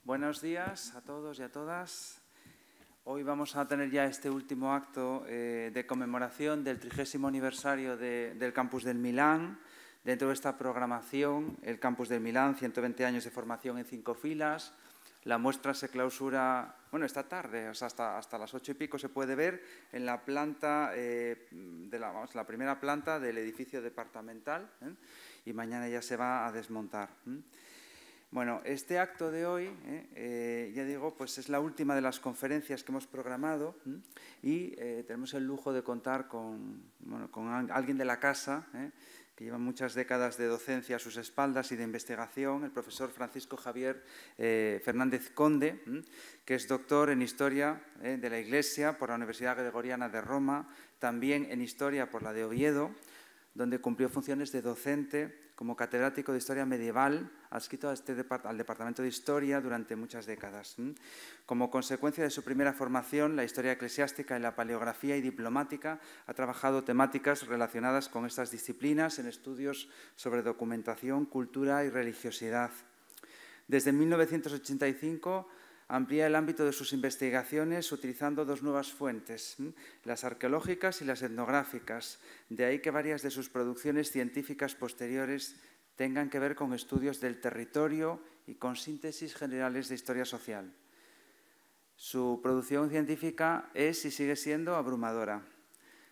Buenos días a todos y a todas. Hoy vamos a tener ya este último acto de conmemoración del 30º aniversario del Campus del Milán. Dentro de esta programación, el Campus del Milán, 120 años de formación en 5 filas. La muestra se clausura, bueno, esta tarde, o sea, hasta las 8 y pico se puede ver en la planta, la primera planta del edificio departamental, y mañana ya se va a desmontar. Bueno, este acto de hoy, ya digo, pues es la última de las conferencias que hemos programado y tenemos el lujo de contar con alguien de la casa, que lleva muchas décadas de docencia a sus espaldas y de investigación, el profesor Francisco Javier Fernández Conde, que es doctor en Historia de la Iglesia por la Universidad Gregoriana de Roma, también en Historia por la de Oviedo, donde cumplió funciones de docente como catedrático de Historia Medieval, adscrito al Departamento de Historia durante muchas décadas. Como consecuencia de su primera formación, la historia eclesiástica y la paleografía y diplomática, ha trabajado temáticas relacionadas con estas disciplinas en estudios sobre documentación, cultura y religiosidad. Desde 1985 amplía el ámbito de sus investigaciones utilizando 2 nuevas fuentes, las arqueológicas y las etnográficas. De ahí que varias de sus producciones científicas posteriores tengan que ver con estudios del territorio y con síntesis generales de historia social. Su producción científica es y sigue siendo abrumadora.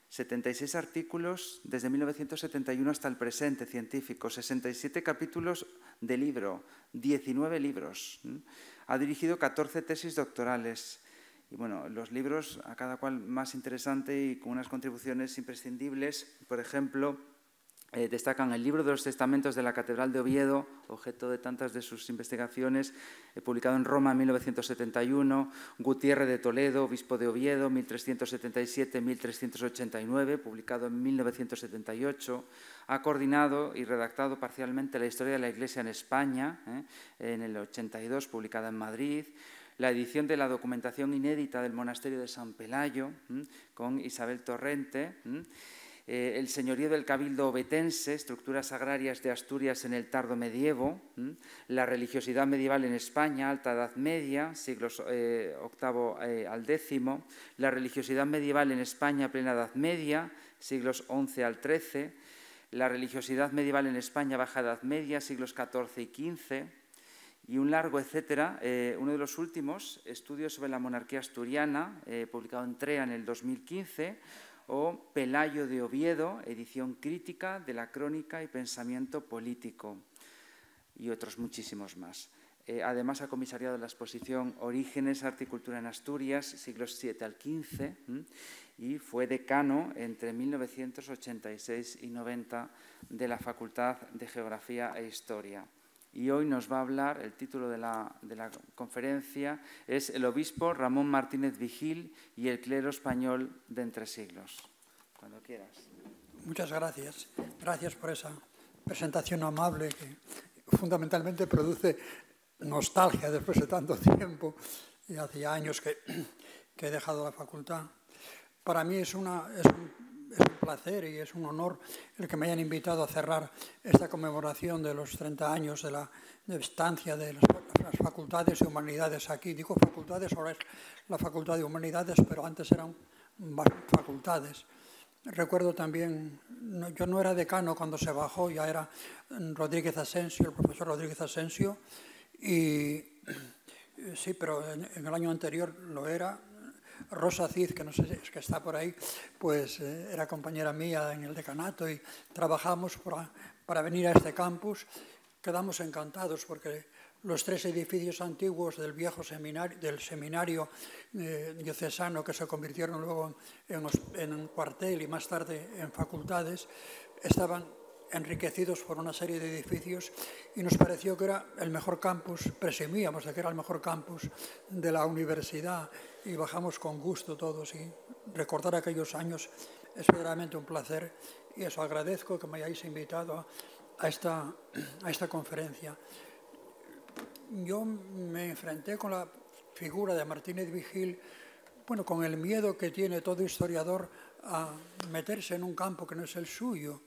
76 artículos desde 1971 hasta el presente científico, 67 capítulos de libro, 19 libros. Ha dirigido 14 tesis doctorales. Y bueno, los libros, a cada cual más interesante y con unas contribuciones imprescindibles. Por ejemplo, destacan el libro de los testamentos de la Catedral de Oviedo, objeto de tantas de sus investigaciones, publicado en Roma en 1971, Gutiérrez de Toledo, obispo de Oviedo, 1377-1389, publicado en 1978. Ha coordinado y redactado parcialmente la historia de la Iglesia en España, en el 82, publicada en Madrid. La edición de la documentación inédita del monasterio de San Pelayo, con Isabel Torrente. El señorío del Cabildo obetense, estructuras agrarias de Asturias en el tardo medievo, la religiosidad medieval en España, Alta Edad Media, siglos VIII al X, la religiosidad medieval en España, Plena Edad Media, siglos XI al XIII, la religiosidad medieval en España, Baja Edad Media, siglos XIV y XV, y un largo etcétera. Uno de los últimos, estudios sobre la monarquía asturiana, publicado en TREA en el 2015, o Pelayo de Oviedo, edición crítica de la crónica y pensamiento político, y otros muchísimos más. Además, ha comisariado la exposición Orígenes, Arte y Cultura en Asturias, siglos VII al XV, y fue decano entre 1986 y 90 de la Facultad de Geografía e Historia. Y hoy nos va a hablar, el título de la conferencia es El obispo Ramón Martínez Vigil y el clero español de entre siglos. Cuando quieras. Muchas gracias. Gracias por esa presentación amable que fundamentalmente produce nostalgia después de tanto tiempo. Y hacía años que he dejado la facultad. Para mí es un placer y es un honor el que me hayan invitado a cerrar esta conmemoración de los 30 años de la estancia de las facultades de humanidades aquí. Digo facultades, ahora es la Facultad de Humanidades, pero antes eran facultades. Recuerdo también, yo no era decano cuando se bajó, ya era Rodríguez Asensio, el profesor Rodríguez Asensio, y sí, pero en el año anterior lo era. Rosa Cid, que no sé si es que está por ahí, pues era compañera mía en el decanato y trabajamos para venir a este campus. Quedamos encantados porque los 3 edificios antiguos del viejo seminario diocesano, que se convirtieron luego en cuartel y más tarde en facultades, estaban enriquecidos por una serie de edificios y nos pareció que era el mejor campus, presumíamos de que era el mejor campus de la universidad y bajamos con gusto todos, y recordar aquellos años es verdaderamente un placer, y eso agradezco que me hayáis invitado a esta conferencia. Yo me enfrenté con la figura de Martínez Vigil, bueno, con el miedo que tiene todo historiador a meterse en un campo que no es el suyo.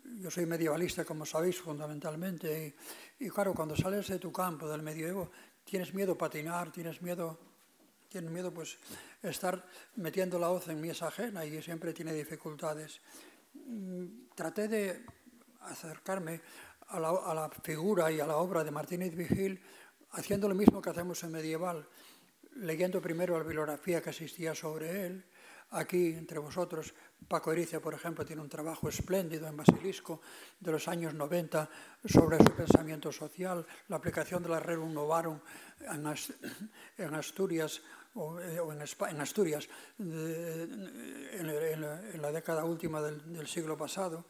Yo soy medievalista, como sabéis, fundamentalmente, y claro, cuando sales de tu campo, del medioevo, tienes miedo patinar, tienes miedo pues estar metiendo la hoz en mies ajena y siempre tiene dificultades. Traté de acercarme a la figura y a la obra de Martínez Vigil haciendo lo mismo que hacemos en medieval, leyendo primero la bibliografía que existía sobre él. Aquí, entre vosotros, Paco Erice, por ejemplo, tiene un trabajo espléndido en Basilisco de los años 90 sobre su pensamiento social, la aplicación de la Rerum Novarum en Asturias, en Asturias, en la década última del siglo pasado,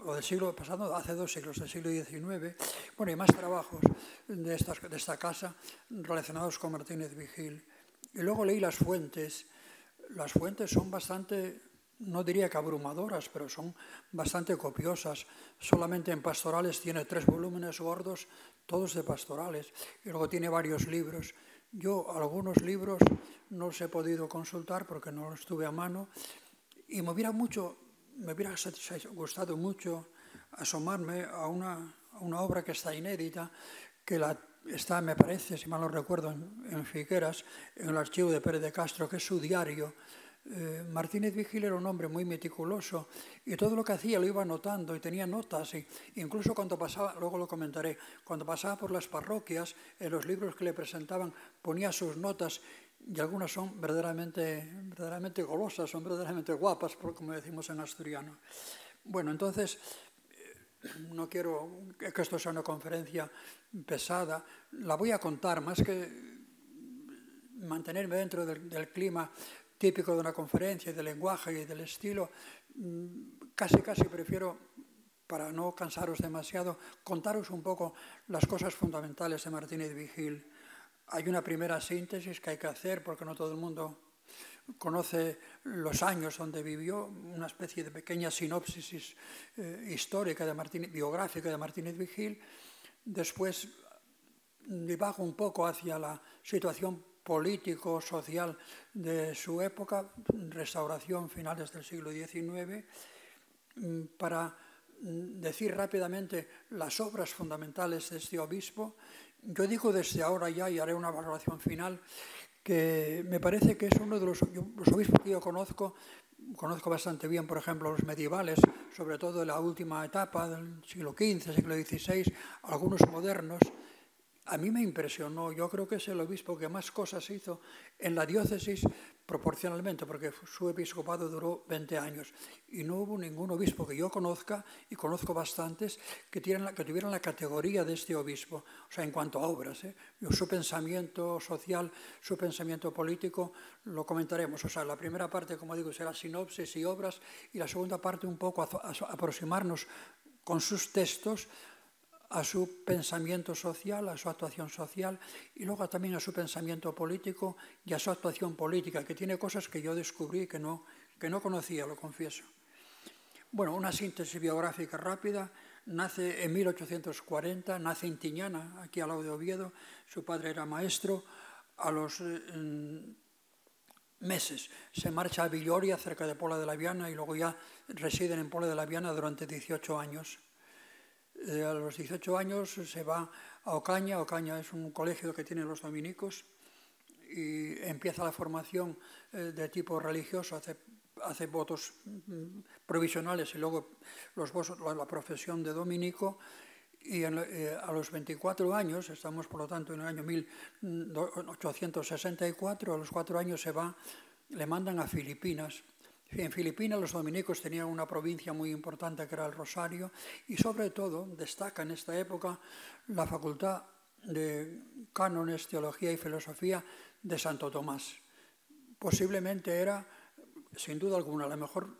o del siglo pasado, hace 2 siglos, del siglo XIX. Bueno, y más trabajos de esta casa relacionados con Martínez Vigil. Y luego leí las fuentes. Las fuentes son bastante, no diría que abrumadoras, pero son bastante copiosas. Solamente en pastorales tiene 3 volúmenes gordos, todos de pastorales, y luego tiene varios libros. Yo algunos libros no los he podido consultar porque no los tuve a mano, y me hubiera gustado mucho asomarme a una obra que está inédita, que está, me parece, si mal no recuerdo, en Figueras, en el archivo de Pérez de Castro, que es su diario. Martínez Vigil era un hombre muy meticuloso y todo lo que hacía lo iba anotando y tenía notas. Incluso cuando pasaba, luego lo comentaré, cuando pasaba por las parroquias, en los libros que le presentaban ponía sus notas y algunas son verdaderamente golosas, son verdaderamente guapas, como decimos en asturiano. Bueno, entonces, no quiero que esto sea una conferencia pesada, la voy a contar, más que mantenerme dentro del clima típico de una conferencia, del lenguaje y del estilo, casi prefiero, para no cansaros demasiado, contaros un poco las cosas fundamentales de Martínez Vigil. Hay una primera síntesis que hay que hacer, porque no todo el mundo conoce los años donde vivió, una especie de pequeña sinopsis histórica, biográfica de Martínez Vigil. Después divago un poco hacia la situación político-social de su época, restauración, finales del siglo XIX, para decir rápidamente las obras fundamentales de este obispo. Yo digo desde ahora ya, y haré una valoración final, que me parece que es uno de los obispos que yo conozco bastante bien, por ejemplo, los medievales, sobre todo de la última etapa del siglo XV, siglo XVI, algunos modernos. A mí me impresionó, yo creo que es el obispo que más cosas hizo en la diócesis proporcionalmente, porque su episcopado duró 20 años y no hubo ningún obispo que yo conozca, y conozco bastantes, que tuvieran la categoría de este obispo, o sea, en cuanto a obras. Su pensamiento social, su pensamiento político, lo comentaremos. O sea, la primera parte, como digo, será sinopsis y obras, y la segunda parte un poco aproximarnos con sus textos a su pensamiento social, a su actuación social, y luego también a su pensamiento político y a su actuación política, que tiene cosas que yo descubrí que no conocía, lo confieso. Bueno, una síntesis biográfica rápida. Nace en 1840, nace en Tiñana, aquí al lado de Oviedo. Su padre era maestro. A los meses se marcha a Villoria, cerca de Pola de la Viana, y luego ya residen en Pola de la Viana durante 18 años. A los 18 años se va a Ocaña. Ocaña es un colegio que tienen los dominicos, y empieza la formación de tipo religioso, hace votos provisionales y luego la profesión de dominico, y a los 24 años, estamos por lo tanto en el año 1864, a los 4 años le mandan a Filipinas. En Filipinas los dominicos tenían una provincia muy importante que era el Rosario, y sobre todo destaca en esta época la Facultad de Cánones, Teología y Filosofía de Santo Tomás. Posiblemente era, sin duda alguna, la mejor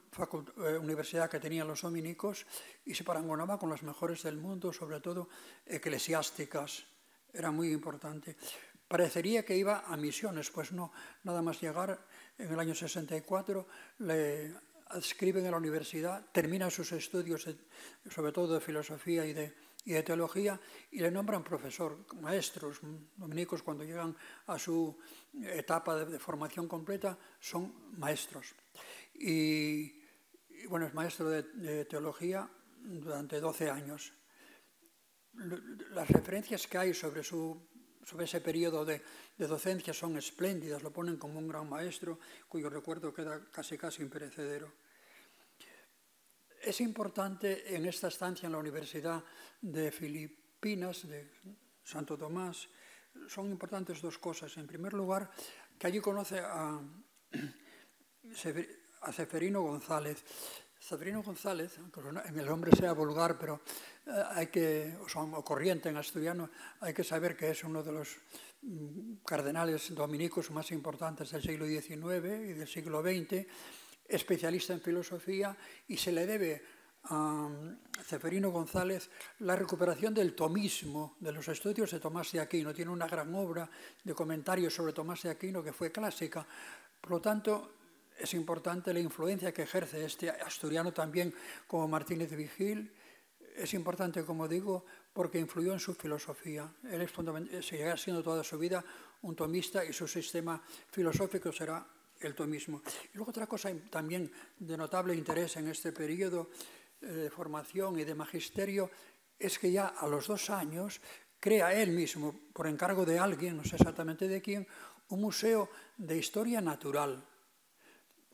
universidad que tenían los dominicos, y se parangonaba con las mejores del mundo, sobre todo eclesiásticas. Era muy importante. Parecería que iba a misiones, pues no. Nada más llegar en el año 64, le adscriben a la universidad, termina sus estudios, sobre todo de filosofía y de teología, y le nombran profesor. Maestros dominicos, cuando llegan a su etapa de formación completa, son maestros. Y Y bueno, es maestro de teología durante 12 años. Las referencias que hay sobre ese periodo de docencia son espléndidas, lo ponen como un gran maestro cuyo recuerdo queda casi imperecedero. Es importante en esta estancia en la Universidad de Filipinas, de Santo Tomás, son importantes dos cosas. En primer lugar, que allí conoce a Ceferino González. Ceferino González, aunque el nombre sea vulgar, pero o corriente en asturiano, hay que saber que es uno de los cardenales dominicos más importantes del siglo XIX y del siglo XX, especialista en filosofía, y se le debe a Ceferino González la recuperación del tomismo, de los estudios de Tomás de Aquino. Tiene una gran obra de comentarios sobre Tomás de Aquino que fue clásica. Por lo tanto, es importante la influencia que ejerce este asturiano también como Martínez Vigil. Es importante, como digo, porque influyó en su filosofía. Él seguirá siendo toda su vida un tomista y su sistema filosófico será el tomismo. Y luego otra cosa también de notable interés en este periodo de formación y de magisterio es que ya a los 2 años crea él mismo, por encargo de alguien, no sé exactamente de quién, un museo de historia natural.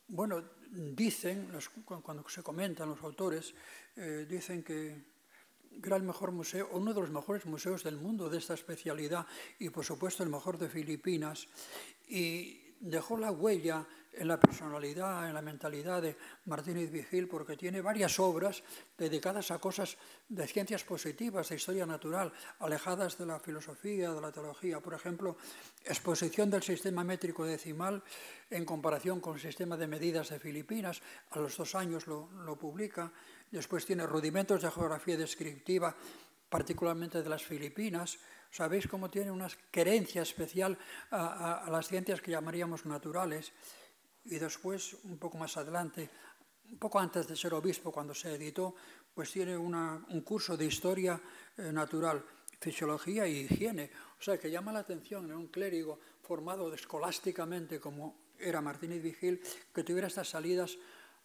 Bueno, dicen, cuando se comentan los autores, dicen que era el mejor museo, uno de los mejores museos del mundo de esta especialidad y por supuesto el mejor de Filipinas, y dejó la huella en la personalidad, en la mentalidad de Martínez Vigil, porque tiene varias obras dedicadas a cosas de ciencias positivas, de historia natural, alejadas de la filosofía, de la teología. Por ejemplo, exposición del sistema métrico decimal en comparación con el sistema de medidas de Filipinas. A los 2 años lo publica. Después tiene rudimentos de geografía descriptiva, particularmente de las Filipinas. Sabéis cómo tiene una querencia especial a las ciencias que llamaríamos naturales. Y después, un poco más adelante, un poco antes de ser obispo, cuando se editó, pues tiene un curso de historia natural, fisiología y higiene. O sea, que llama la atención en un clérigo formado escolásticamente como era Martínez Vigil, que tuviera estas salidas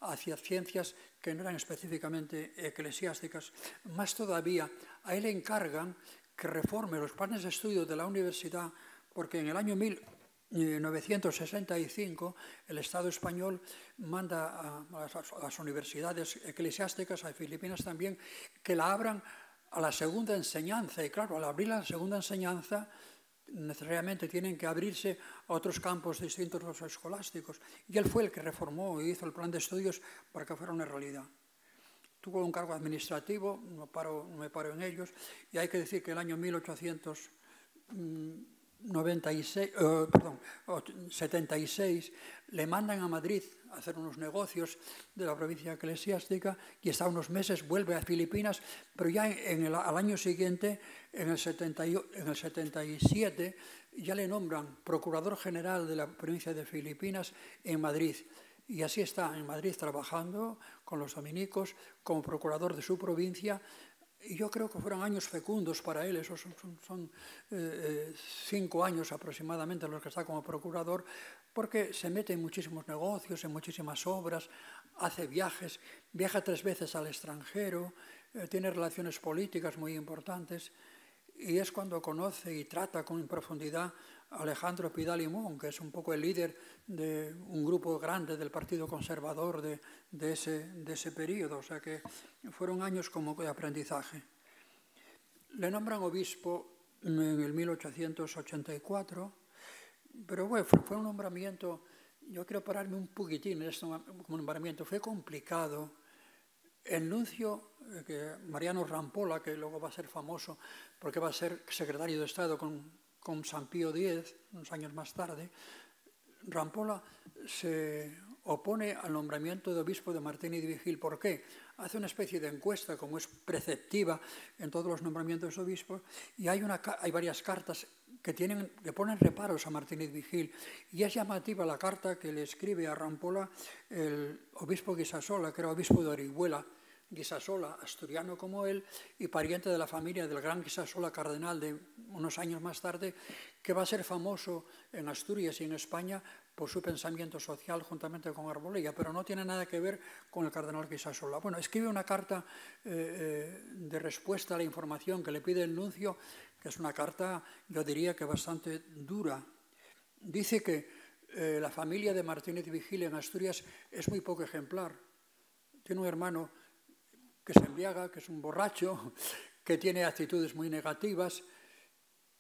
hacia ciencias que no eran específicamente eclesiásticas. Más todavía, a él le encargan que reforme los planes de estudio de la universidad, porque en el año 1965 el Estado español manda a las universidades eclesiásticas, a Filipinas también, que la abran a la segunda enseñanza. Y claro, al abrir la segunda enseñanza, necesariamente tienen que abrirse a otros campos distintos de los escolásticos. Y él fue el que reformó y hizo el plan de estudios para que fuera una realidad. Tuvo un cargo administrativo, no me paro en ellos, y hay que decir que el año 76 le mandan a Madrid a hacer unos negocios de la provincia eclesiástica y está unos meses, vuelve a Filipinas, pero ya al año siguiente, en el 77, ya le nombran procurador general de la provincia de Filipinas en Madrid. Y así está en Madrid trabajando con los dominicos como procurador de su provincia. Y yo creo que fueron años fecundos para él, esos son 5 años aproximadamente los que está como procurador, porque se mete en muchísimos negocios, en muchísimas obras, hace viajes, viaja 3 veces al extranjero, tiene relaciones políticas muy importantes, y es cuando conoce y trata con profundidad a Alejandro Pidal y Mon, que es un poco el líder de un grupo grande del Partido Conservador de ese periodo. O sea que fueron años como de aprendizaje. Le nombran obispo en el 1884, pero bueno, fue un nombramiento, yo quiero pararme un poquitín en este nombramiento, fue complicado. El nuncio, Mariano Rampola, que luego va a ser famoso porque va a ser secretario de Estado con San Pío X, unos años más tarde, Rampola se opone al nombramiento de obispo de Martínez Vigil. ¿Por qué? Hace una especie de encuesta, como es preceptiva en todos los nombramientos de obispos, y hay varias cartas que ponen reparos a Martínez Vigil. Y es llamativa la carta que le escribe a Rampola el obispo Guisasola, que era obispo de Orihuela, Guisasola, asturiano como él, y pariente de la familia del gran Guisasola cardenal de unos años más tarde, que va a ser famoso en Asturias y en España por su pensamiento social juntamente con Arbolella, pero no tiene nada que ver con el cardenal Guisasola. Bueno, escribe una carta de respuesta a la información que le pide el nuncio, que es una carta, yo diría que bastante dura. Dice que la familia de Martínez Vigil en Asturias es muy poco ejemplar. Tiene un hermano que se embriaga, que es un borracho, que tiene actitudes muy negativas,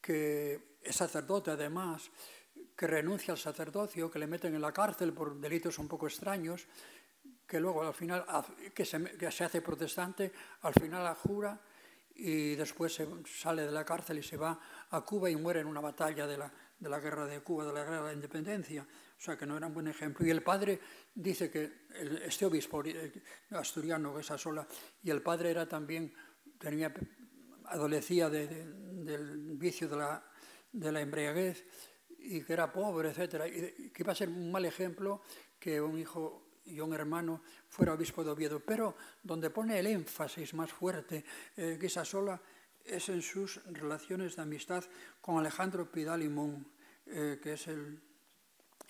que es sacerdote además, que renuncia al sacerdocio, que le meten en la cárcel por delitos un poco extraños, que luego al final que se hace protestante, al final jura y después sale de la cárcel y se va a Cuba y muere en una batalla de la guerra de Cuba, de la guerra de la independencia. O sea, que no era un buen ejemplo. Y el padre dice que este obispo asturiano, Guisasola, y el padre era también, adolecía del vicio de la embriaguez y que era pobre, etc. Y que iba a ser un mal ejemplo que un hijo y un hermano fuera obispo de Oviedo. Pero donde pone el énfasis más fuerte Guisasola es en sus relaciones de amistad con Alejandro Pidal y Mon, que es el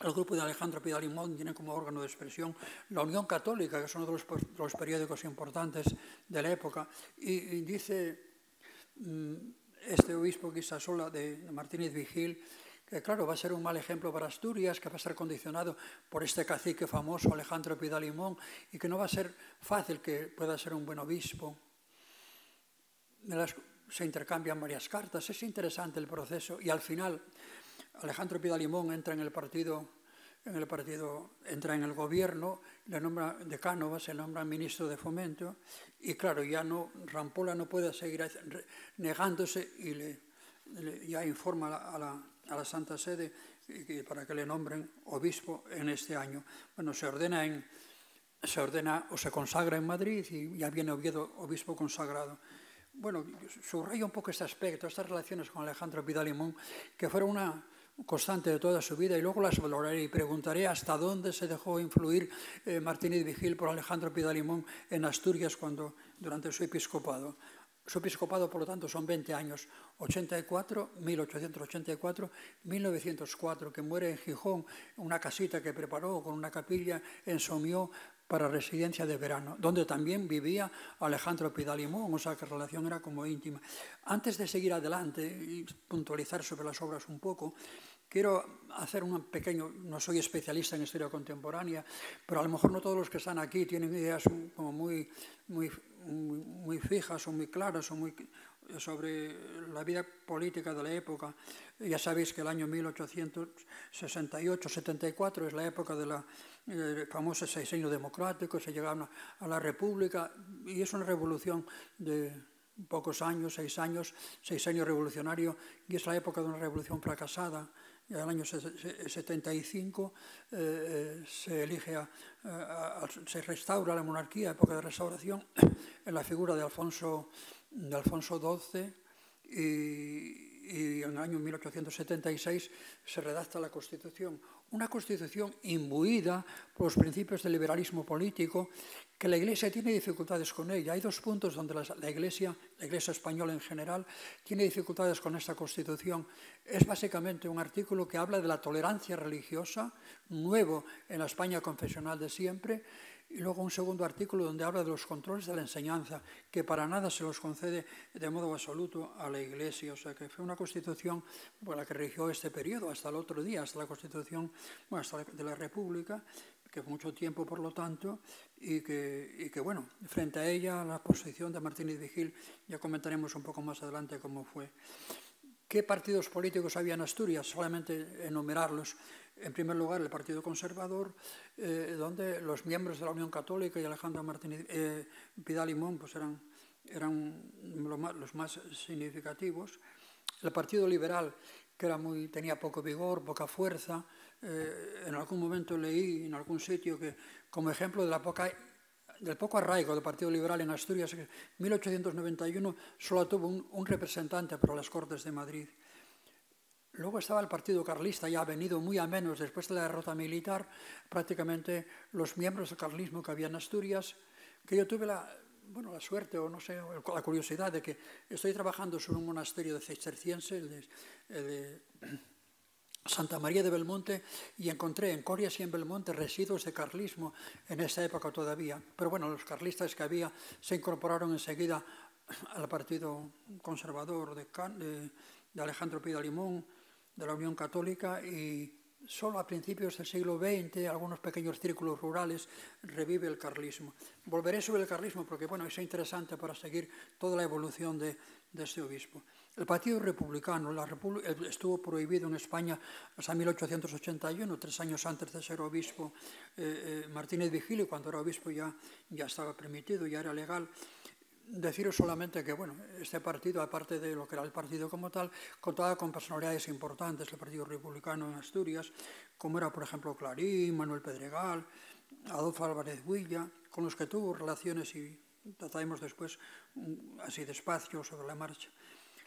grupo de Alejandro Pidal y Mon tiene como órgano de expresión la Unión Católica, que es uno de los periódicos importantes de la época. Y dice este obispo Guisasola de Martínez Vigil que claro, va a ser un mal ejemplo para Asturias, que va a estar condicionado por este cacique famoso Alejandro Pidal y Mon, y que no va a ser fácil que pueda ser un buen obispo. Se intercambian varias cartas, es interesante el proceso, y al final Alejandro Pidal y Mon entra en el partido, entra en el gobierno, le nombra de Cánovas, se nombra ministro de Fomento, y claro, ya no, Rampolla no puede seguir negándose y ya informa a la Santa Sede para que le nombren obispo en este año. Bueno, se ordena o se consagra en Madrid y ya viene Oviedo obispo consagrado. Bueno, subrayo un poco este aspecto, estas relaciones con Alejandro Pidal y Mon, que fueron una constante de toda su vida, y luego las valoraré y preguntaré hasta dónde se dejó influir Martínez Vigil por Alejandro Pidal y Mon en Asturias durante su episcopado. Su episcopado, por lo tanto, son 20 años, 1884, 1904, que muere en Gijón, en una casita que preparó con una capilla en Somió para residencia de verano, donde también vivía Alejandro Pidal y Mon, o sea que la relación era como íntima. Antes de seguir adelante y puntualizar sobre las obras un poco, quiero hacer un pequeño, no soy especialista en historia contemporánea, pero a lo mejor no todos los que están aquí tienen ideas como muy fijas o muy claras sobre la vida política de la época. Ya sabéis que el año 1868-74 es la época del famoso sexenio democrático, se llega a la República y es una revolución de pocos años, 6 años, sexenio revolucionario, y es la época de una revolución fracasada. En el año 75 se restaura la monarquía, época de restauración, en la figura de Alfonso XII, y en el año 1876 se redacta la Constitución. Una Constitución imbuida por los principios del liberalismo político, que la Iglesia tiene dificultades con ella. Hay 2 puntos donde la Iglesia española en general, tiene dificultades con esta Constitución. Es básicamente un artículo que habla de la tolerancia religiosa, nuevo en la España confesional de siempre, y luego un segundo artículo donde habla de los controles de la enseñanza, que para nada se los concede de modo absoluto a la Iglesia. O sea que fue una Constitución por la que rigió este periodo, hasta el otro día, hasta la Constitución hasta de la República, que fue mucho tiempo, por lo tanto, y que bueno, frente a ella, la posición de Martínez Vigil, ya comentaremos un poco más adelante cómo fue. ¿Qué partidos políticos había en Asturias? Solamente enumerarlos. En primer lugar, el Partido Conservador, donde los miembros de la Unión Católica y Alejandro Pidal y Mon pues eran los más significativos. El Partido Liberal, que tenía poco vigor, poca fuerza. En algún momento leí en algún sitio que, como ejemplo del poco arraigo del Partido Liberal en Asturias, en 1891 solo tuvo un representante para las Cortes de Madrid. Luego estaba el Partido Carlista, ya ha venido muy a menos después de la derrota militar, prácticamente los miembros del carlismo que había en Asturias, que yo tuve bueno, la suerte o no sé, la curiosidad de que estoy trabajando sobre un monasterio de cisterciense, el de Santa María de Belmonte, y encontré en Corias y en Belmonte residuos de carlismo en esa época todavía. Pero bueno, los carlistas que había se incorporaron enseguida al Partido Conservador de Alejandro Pida-Limón, de la Unión Católica, y solo a principios del siglo XX, algunos pequeños círculos rurales, revive el carlismo. Volveré sobre el carlismo porque bueno, es interesante para seguir toda la evolución de este obispo. El Partido Republicano estuvo prohibido en España hasta 1881, 3 años antes de ser obispo Martínez Vigil, y cuando era obispo ya estaba permitido, ya era legal. Deciros solamente que, bueno, este partido, aparte de lo que era el partido como tal, contaba con personalidades importantes, el Partido Republicano en Asturias, como era, por ejemplo, Clarín, Manuel Pedregal, Adolfo Álvarez Huilla, con los que tuvo relaciones y trataremos después así despacio sobre la marcha.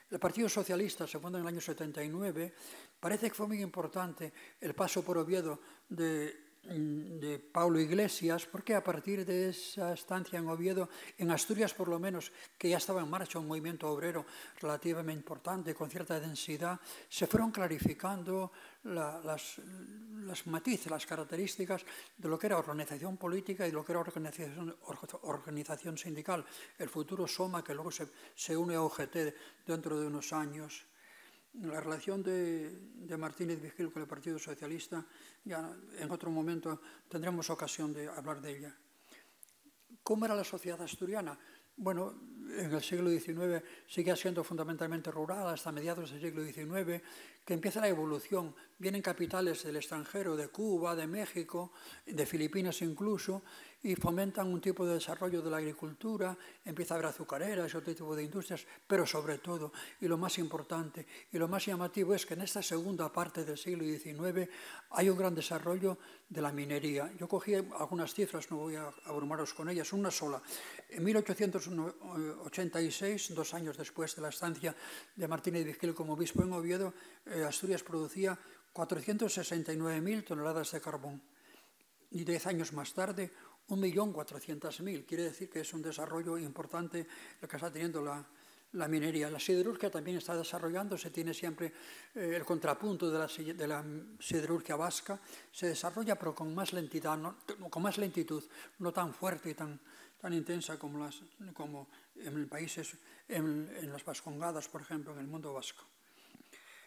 El Partido Socialista se fundó en el año 79. Parece que fue muy importante el paso por Oviedo de Pablo Iglesias, porque a partir de esa estancia en Oviedo, en Asturias por lo menos, que ya estaba en marcha un movimiento obrero relativamente importante, con cierta densidad, se fueron clarificando las matices, las características de lo que era organización política y lo que era organización sindical. El futuro SOMA, que luego se une a UGT dentro de unos años. La relación de Martínez Vigil con el Partido Socialista, ya en otro momento tendremos ocasión de hablar de ella. ¿Cómo era la sociedad asturiana? Bueno, en el siglo XIX sigue siendo fundamentalmente rural hasta mediados del siglo XIX, que empieza la evolución. Vienen capitales del extranjero, de Cuba, de México, de Filipinas incluso, y fomentan un tipo de desarrollo de la agricultura, empieza a haber azucareras y otro tipo de industrias, pero sobre todo, y lo más importante, y lo más llamativo es que en esta segunda parte del siglo XIX hay un gran desarrollo de la minería. Yo cogí algunas cifras, no voy a abrumaros con ellas, una sola. En 1886, 2 años después de la estancia de Martínez Vigil como obispo en Oviedo, Asturias producía 469.000 toneladas de carbón. Y 10 años más tarde, 1.400.000. Quiere decir que es un desarrollo importante lo que está teniendo la minería. La siderurgia también está desarrollándose, tiene siempre el contrapunto de la siderurgia vasca. Se desarrolla, pero con más lentitud, no tan fuerte y tan intensa como en países, en las Vascongadas, por ejemplo, en el mundo vasco.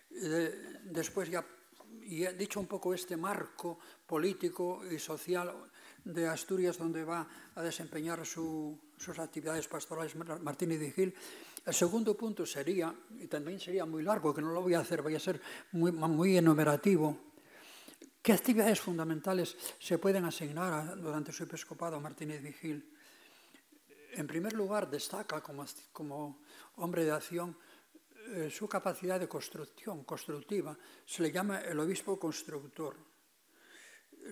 Después ya, y he dicho un poco este marco político y social de Asturias, donde va a desempeñar sus actividades pastorales Martínez Vigil. El segundo punto sería, y también sería muy largo, que no lo voy a hacer, voy a ser muy enumerativo, ¿qué actividades fundamentales se pueden asignar durante su episcopado a Martínez Vigil? En primer lugar, destaca como hombre de acción su capacidad de construcción, constructiva. Se le llama el obispo constructor.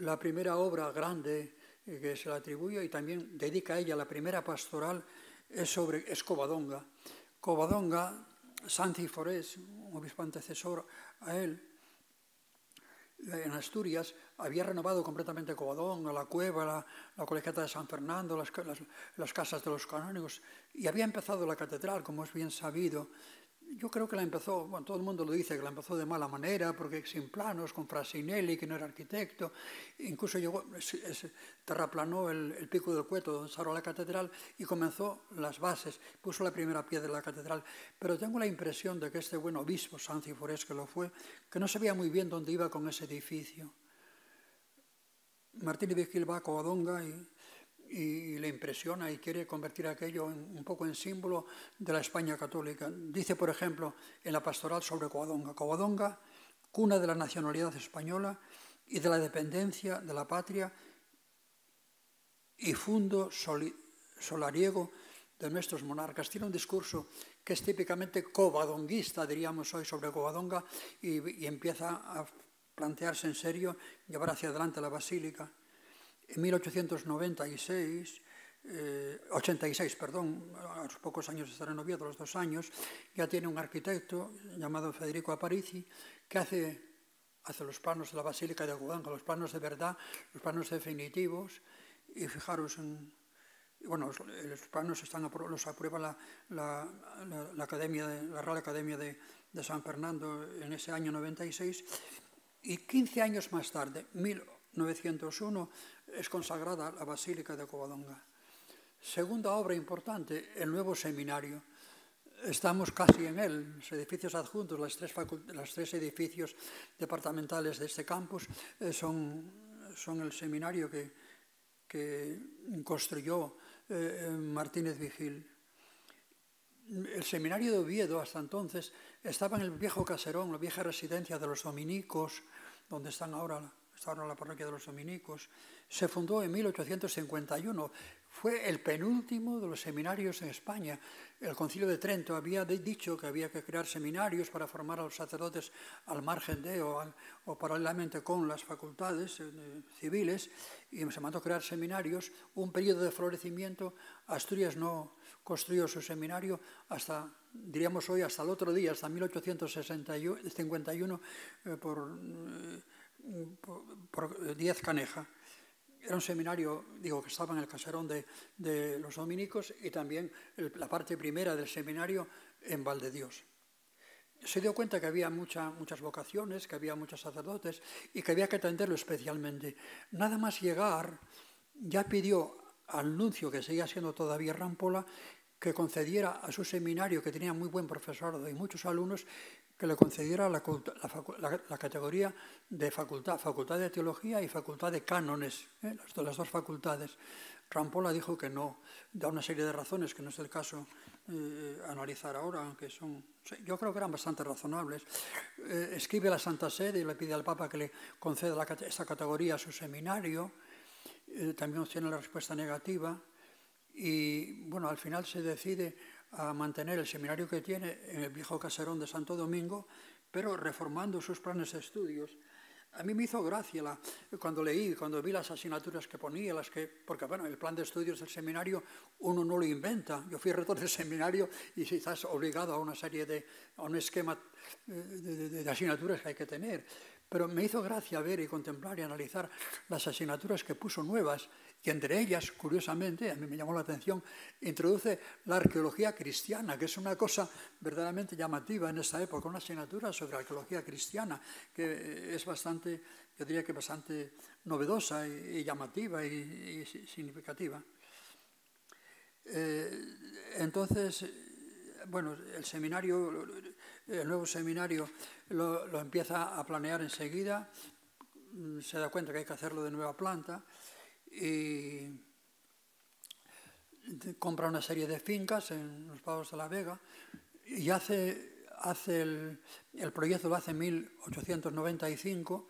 La primera obra grande que se le atribuye y también dedica a ella la primera pastoral es Covadonga. Covadonga, Sanci Forés, un obispo antecesor a él, en Asturias, había renovado completamente Covadonga, la cueva, la colegiata de San Fernando, las casas de los canónigos, y había empezado la catedral, como es bien sabido. Yo creo que la empezó, bueno, todo el mundo lo dice, que la empezó de mala manera, porque sin planos, con Frasinelli, que no era arquitecto, incluso terraplanó el pico del Cueto, donde se abrió la catedral, y comenzó las bases, puso la primera piedra de la catedral. Pero tengo la impresión de que este buen obispo, Sanci Forés, que lo fue, que no sabía muy bien dónde iba con ese edificio. Martínez Vigil va a Covadonga y le impresiona y quiere convertir aquello un poco en símbolo de la España católica. Dice, por ejemplo, en la pastoral sobre Covadonga: Covadonga, cuna de la nacionalidad española y de la dependencia de la patria y fundo solariego de nuestros monarcas. Tiene un discurso que es típicamente covadonguista, diríamos hoy, sobre Covadonga, y empieza a plantearse en serio llevar hacia adelante la basílica. En 1886, a los pocos años de estar en Oviedo, los 2 años, ya tiene un arquitecto llamado Federico Aparici que hace los planos de la Basílica de Covadonga, los planos de verdad, los planos definitivos, y fijaros, Bueno, los planos los aprueba la Real Academia de San Fernando en ese año 96, y 15 años más tarde, 1901, es consagrada la Basílica de Covadonga. Segunda obra importante, el nuevo seminario. Estamos casi en él, los edificios adjuntos, los tres edificios departamentales de este campus son el seminario que construyó Martínez Vigil. El seminario de Oviedo hasta entonces estaba en el viejo caserón, la vieja residencia de los dominicos, donde está ahora la parroquia de los dominicos. Se fundó en 1851. Fue el penúltimo de los seminarios en España. El Concilio de Trento había dicho que había que crear seminarios para formar a los sacerdotes al margen de o paralelamente con las facultades civiles, y se mandó crear seminarios. Un periodo de florecimiento. Asturias no construyó su seminario hasta, diríamos hoy, hasta el otro día, hasta 1851, por Díez Caneja. Era un seminario, que estaba en el caserón de los dominicos, y también la parte primera del seminario en Valdedios. Se dio cuenta que había muchas vocaciones, que había muchos sacerdotes y que había que atenderlo especialmente. Nada más llegar, ya pidió al nuncio, que seguía siendo todavía Rampola, que concediera a su seminario, que tenía muy buen profesorado y muchos alumnos, que le concediera la categoría de facultad de teología y facultad de cánones, las dos facultades. Rampola dijo que no, da una serie de razones que no es el caso analizar ahora, aunque yo creo que eran bastante razonables. Escribe a la Santa Sede y le pide al Papa que le conceda esta categoría a su seminario. También obtiene la respuesta negativa, y bueno, al final se decide a mantener el seminario que tiene en el viejo caserón de Santo Domingo, pero reformando sus planes de estudios. A mí me hizo gracia cuando vi las asignaturas que ponía, porque bueno, el plan de estudios del seminario uno no lo inventa. Yo fui rector del seminario y si estás obligado a un esquema de asignaturas que hay que tener. Pero me hizo gracia ver y contemplar y analizar las asignaturas que puso nuevas, y entre ellas, curiosamente, a mí me llamó la atención, introduce la arqueología cristiana, que es una cosa verdaderamente llamativa en esta época, una asignatura sobre arqueología cristiana, que es bastante, yo diría que bastante novedosa y llamativa y significativa. Entonces, bueno, el nuevo seminario lo empieza a planear enseguida, se da cuenta que hay que hacerlo de nueva planta, y compra una serie de fincas en los Prados de la Vega, y hace el proyecto, lo hace en 1895,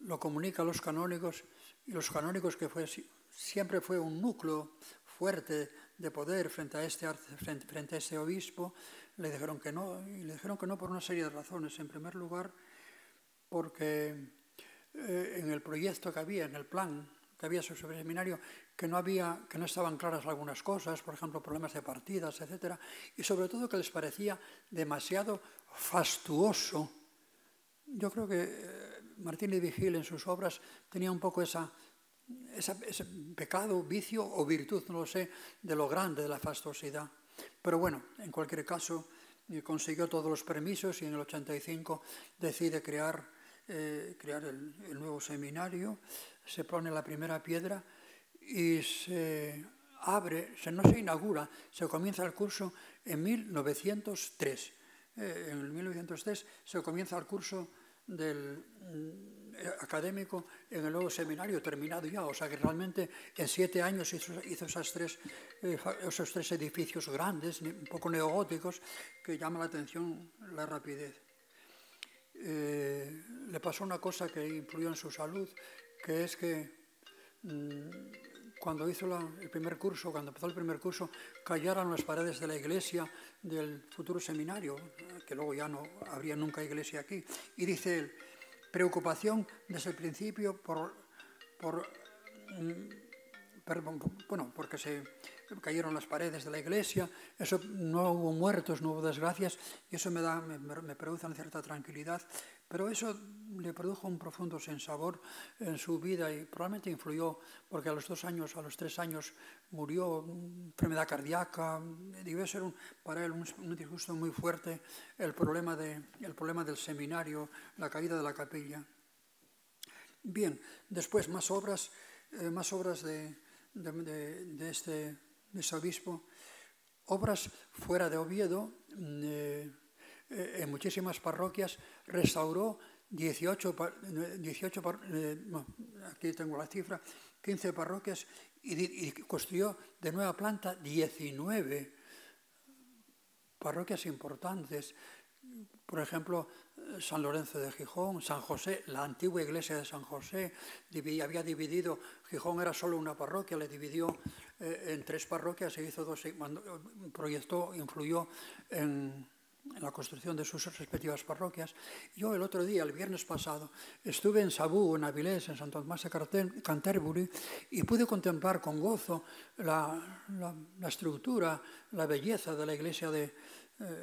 lo comunica a los canónigos, y los canónigos, que siempre fue un núcleo fuerte de poder frente a este obispo, le dijeron que no, y le dijeron que no por una serie de razones. En primer lugar, porque en el proyecto que había, en el plan que había sobre el seminario, que no estaban claras algunas cosas, por ejemplo, problemas de partidas, etc. Y sobre todo que les parecía demasiado fastuoso. Yo creo que Martínez Vigil en sus obras tenía un poco ese pecado, vicio o virtud, no lo sé, de lo grande de la fastuosidad. Pero bueno, en cualquier caso, consiguió todos los permisos y en el 85 decide crear el nuevo seminario. Se pone la primera piedra y no se inaugura, se comienza el curso en 1903. En 1903 se comienza el curso académico en el nuevo seminario, terminado ya. O sea que realmente en 7 años hizo esos tres edificios grandes, un poco neogóticos, que llama la atención la rapidez. Le pasó una cosa que influyó en su salud, que es que cuando empezó el primer curso, cayeron las paredes de la iglesia del futuro seminario, que luego ya no habría nunca iglesia aquí. Y dice él, preocupación desde el principio porque se cayeron las paredes de la iglesia, eso, no hubo muertos, no hubo desgracias, y eso me produce una cierta tranquilidad, Pero eso le produjo un profundo sinsabor en su vida y probablemente influyó porque a los 3 años murió, enfermedad cardíaca. Debió ser para él un disgusto muy fuerte el problema del seminario, la caída de la capilla. Bien, después más obras de este obispo, obras fuera de Oviedo, en muchísimas parroquias, restauró aquí tengo la cifra, 15 parroquias y construyó de nueva planta 19 parroquias importantes. Por ejemplo, San Lorenzo de Gijón, San José, la antigua iglesia de San José, había dividido, Gijón era solo una parroquia, le dividió en 3 parroquias, se hizo 2, proyectó, influyó en la construcción de sus respectivas parroquias. Yo el otro día, el viernes pasado, estuve en Sabú, en Avilés, en Santo Tomás de Canterbury, y pude contemplar con gozo la estructura, la belleza de la iglesia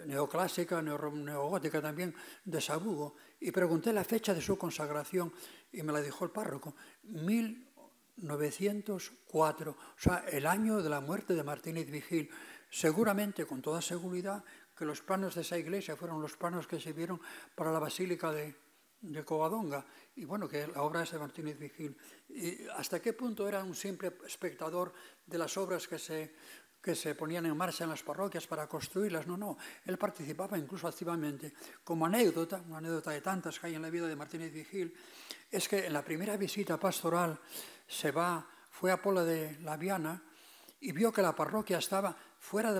neoclásica, neogótica también, de Sabú, y pregunté la fecha de su consagración y me la dijo el párroco, 1904, o sea, el año de la muerte de Martínez Vigil. Seguramente, con toda seguridad, que los planos de esa iglesia fueron los planos que sirvieron para la Basílica de Covadonga, y bueno, que la obra es de Martínez Vigil. ¿Y hasta qué punto era un simple espectador de las obras que se ponían en marcha en las parroquias para construirlas? No, él participaba incluso activamente. Como anécdota, una anécdota de tantas que hay en la vida de Martínez Vigil, es que en la primera visita pastoral fue a Pola de la Viana y vio que la parroquia estaba fuera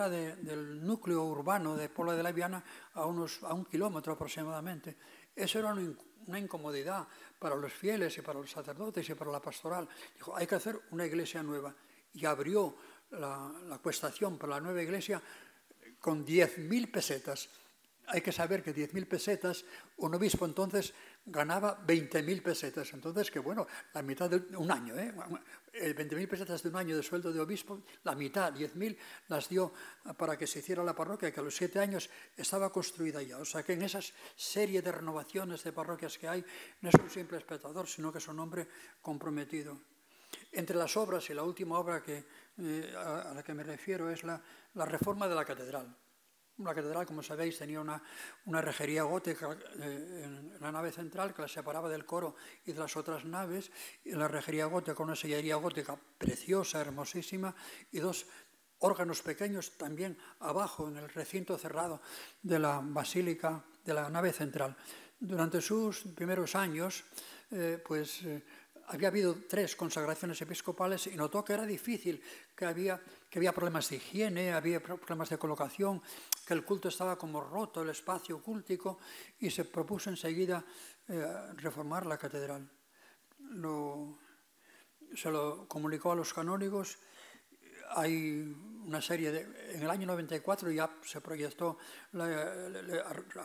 del núcleo urbano de Pola de la Viana a 1 kilómetro aproximadamente. Eso era una incomodidad para los fieles y para los sacerdotes y para la pastoral. Dijo, hay que hacer una iglesia nueva. Y abrió la cuestación para la nueva iglesia con 10.000 pesetas. Hay que saber que 10.000 pesetas, un obispo entonces ganaba 20.000 pesetas. Entonces, que bueno, la mitad de un año, 20.000 pesetas de un año de sueldo de obispo, la mitad, 10.000, las dio para que se hiciera la parroquia, que a los 7 años estaba construida ya. O sea que en esas serie de renovaciones de parroquias que hay, no es un simple espectador, sino que es un hombre comprometido. Entre las obras, y la última obra a la que me refiero es la reforma de la catedral. La catedral, como sabéis, tenía una rejería gótica en la nave central que la separaba del coro y de las otras naves. Y la rejería gótica, una sillería gótica preciosa, hermosísima, y 2 órganos pequeños también abajo en el recinto cerrado de la basílica de la nave central. Durante sus primeros años, había habido 3 consagraciones episcopales y notó que era difícil, que había problemas de higiene, había problemas de colocación, que el culto estaba como roto, el espacio cúltico, y se propuso enseguida reformar la catedral. Se lo comunicó a los canónigos. Hay una serie en el año 94 ya se proyectó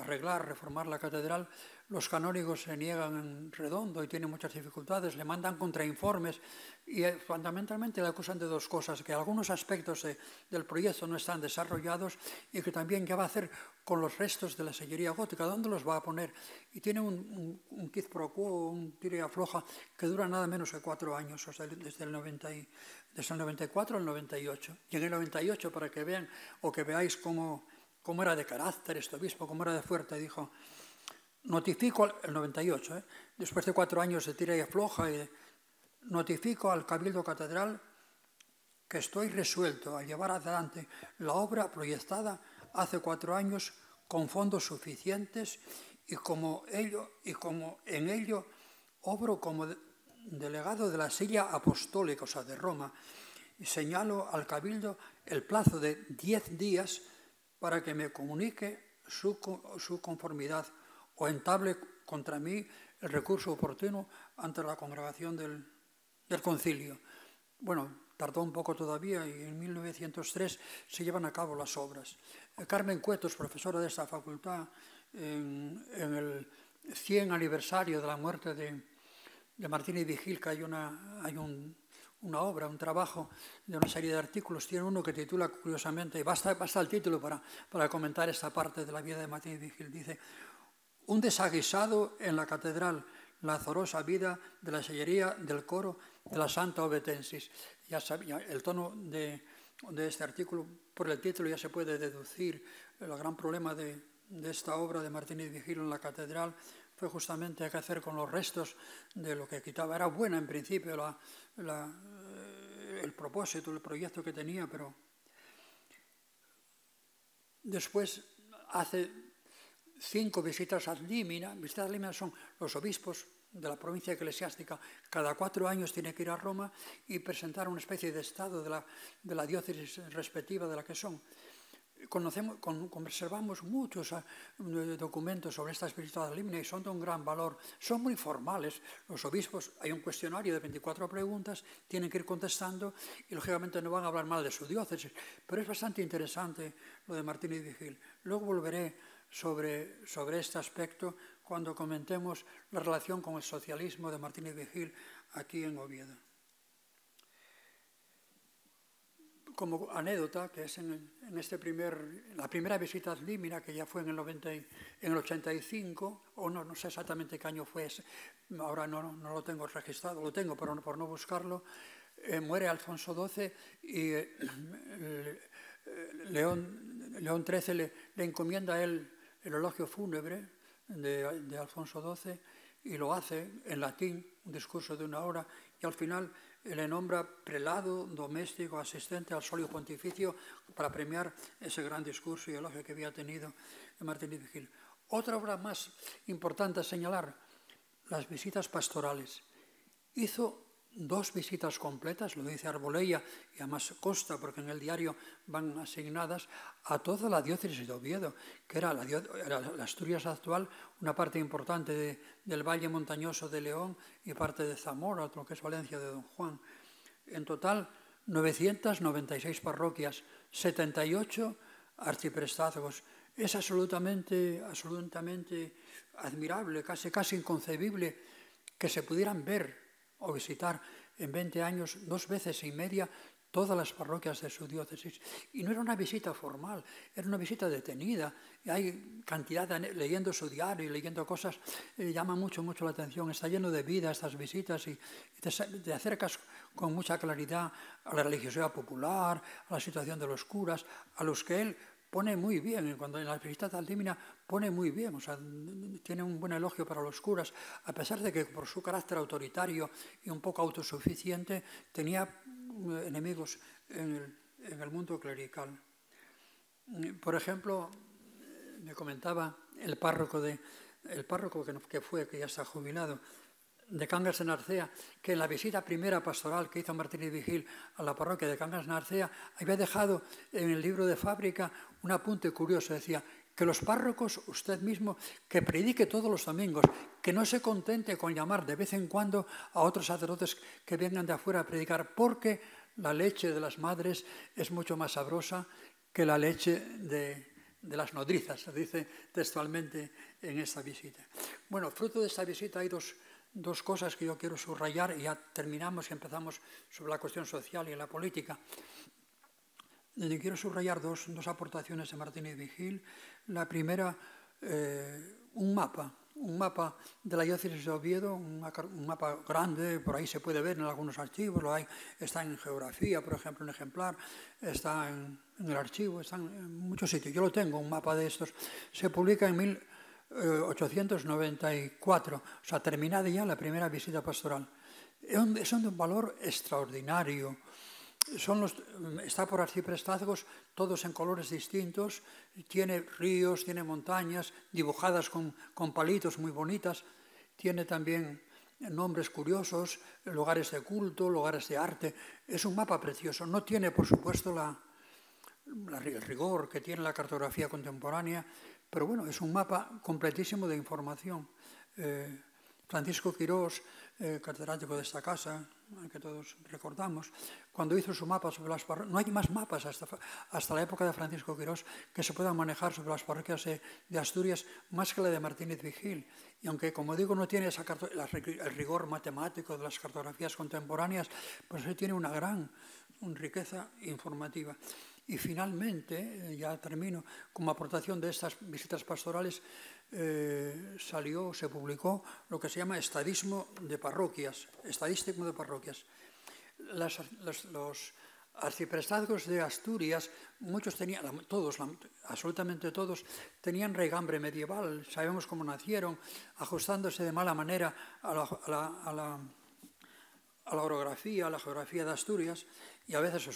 reformar la catedral. Los canónigos se niegan en redondo y tienen muchas dificultades, le mandan contrainformes y fundamentalmente le acusan de 2 cosas, que algunos aspectos del proyecto no están desarrollados y que también qué va a hacer con los restos de la sillería gótica, ¿dónde los va a poner? Y tiene un quid pro quo, un tira y afloja que dura nada menos que 4 años, o sea, desde el 94 al 98. Y en el 98, para que vean o que veáis cómo era de carácter este obispo, cómo era de fuerte, dijo, notifico, el 98, después de 4 años de tira y afloja, notifico al Cabildo Catedral que estoy resuelto a llevar adelante la obra proyectada hace 4 años con fondos suficientes y como en ello obro como delegado de la silla apostólica, o sea, de Roma, y señalo al Cabildo el plazo de 10 días para que me comunique su conformidad o entable contra mí el recurso oportuno ante la congregación del concilio. Bueno, tardó un poco todavía y en 1903 se llevan a cabo las obras. Carmen Cuetos, profesora de esta facultad, en el 100 aniversario de la muerte de Martínez Vigil, que hay una obra, un trabajo de una serie de artículos, tiene uno que titula curiosamente, y basta el título para comentar esta parte de la vida de Martínez Vigil, dice: un desaguisado en la catedral, la azorosa vida de la sellería del coro de la Santa Ovetensis. Ya sabía, el tono de este artículo, por el título ya se puede deducir el gran problema de esta obra de Martínez Vigil en la catedral fue justamente qué hacer con los restos de lo que quitaba. Era buena en principio el propósito, el proyecto que tenía, pero después hace 5 visitas ad limina. Visitas ad limina son los obispos de la provincia eclesiástica. Cada 4 años tiene que ir a Roma y presentar una especie de estado de la diócesis respectiva de la que son. Conservamos muchos documentos sobre estas visitas ad limina y son de un gran valor. Son muy formales. Los obispos, hay un cuestionario de 24 preguntas, tienen que ir contestando y lógicamente no van a hablar mal de su diócesis. Pero es bastante interesante lo de Martínez Vigil. Luego volveré sobre este aspecto cuando comentemos la relación con el socialismo de Martínez Vigil aquí en Oviedo. Como anécdota, que es la primera visita ad limina, que ya fue en el 85, o no sé exactamente qué año fue, ahora no lo tengo registrado, lo tengo, pero por no buscarlo, muere Alfonso XII y León XIII le encomienda a él el elogio fúnebre de Alfonso XII y lo hace en latín, un discurso de 1 hora, y al final le nombra prelado, doméstico, asistente al solio pontificio para premiar ese gran discurso y elogio que había tenido Martínez Vigil. Otra obra más importante a señalar, las visitas pastorales. Hizo 2 visitas completas, lo dice Arbolella, y además consta, porque en el diario van asignadas a toda la diócesis de Oviedo, que era la Asturias actual, una parte importante del valle montañoso de León y parte de Zamora, lo que es Valencia de Don Juan. En total, 996 parroquias, 78 arciprestazgos. Es absolutamente admirable, casi inconcebible que se pudieran ver o visitar en 20 años 2 veces y media todas las parroquias de su diócesis. Y no era una visita formal, era una visita detenida. Y hay cantidad leyendo su diario y leyendo cosas, llama mucho la atención. Está lleno de vida estas visitas y te acercas con mucha claridad a la religiosidad popular, a la situación de los curas, a los que él pone muy bien, cuando en la visita ad limina pone muy bien, o sea, tiene un buen elogio para los curas, a pesar de que por su carácter autoritario y un poco autosuficiente tenía enemigos en el mundo clerical. Por ejemplo, me comentaba el párroco que ya está jubilado, de Cangas de Narcea, que en la visita primera pastoral que hizo Martínez Vigil a la parroquia de Cangas de Narcea había dejado en el libro de fábrica un apunte curioso. Decía que los párrocos, usted mismo, que predique todos los domingos, que no se contente con llamar de vez en cuando a otros sacerdotes que vengan de afuera a predicar, porque la leche de las madres es mucho más sabrosa que la leche de las nodrizas, se dice textualmente en esta visita. Bueno, fruto de esta visita hay dos cosas que yo quiero subrayar y ya terminamos y empezamos sobre la cuestión social y la política. Quiero subrayar dos aportaciones de Martínez Vigil. La primera, un mapa de la diócesis de Oviedo, un mapa grande, por ahí se puede ver en algunos archivos, está en geografía, por ejemplo, un ejemplar, está en el archivo, está en muchos sitios. Yo lo tengo, un mapa de estos. Se publica en 1894, o sea, terminada ya la primera visita pastoral. Son de un valor extraordinario. Está por arciprestazgos, todos en colores distintos, tiene ríos, tiene montañas, dibujadas con palitos muy bonitas, tiene también nombres curiosos, lugares de culto, lugares de arte. Es un mapa precioso. No tiene, por supuesto, el rigor que tiene la cartografía contemporánea, pero bueno, es un mapa completísimo de información. Francisco Quirós, catedrático de esta casa, que todos recordamos, cuando hizo su mapa sobre las parroquias, no hay más mapas hasta la época de Francisco Quirós que se puedan manejar sobre las parroquias de Asturias más que la de Martínez Vigil. Y aunque, como digo, no tiene el rigor matemático de las cartografías contemporáneas, pues sí tiene una gran riqueza informativa. Y finalmente, ya termino, como aportación de estas visitas pastorales, se publicó lo que se llama Estadístico de Parroquias. Los arciprestazgos de Asturias, muchos tenían, absolutamente todos, tenían raigambre medieval. Sabemos cómo nacieron, ajustándose de mala manera a la orografía, a la geografía de Asturias, y a veces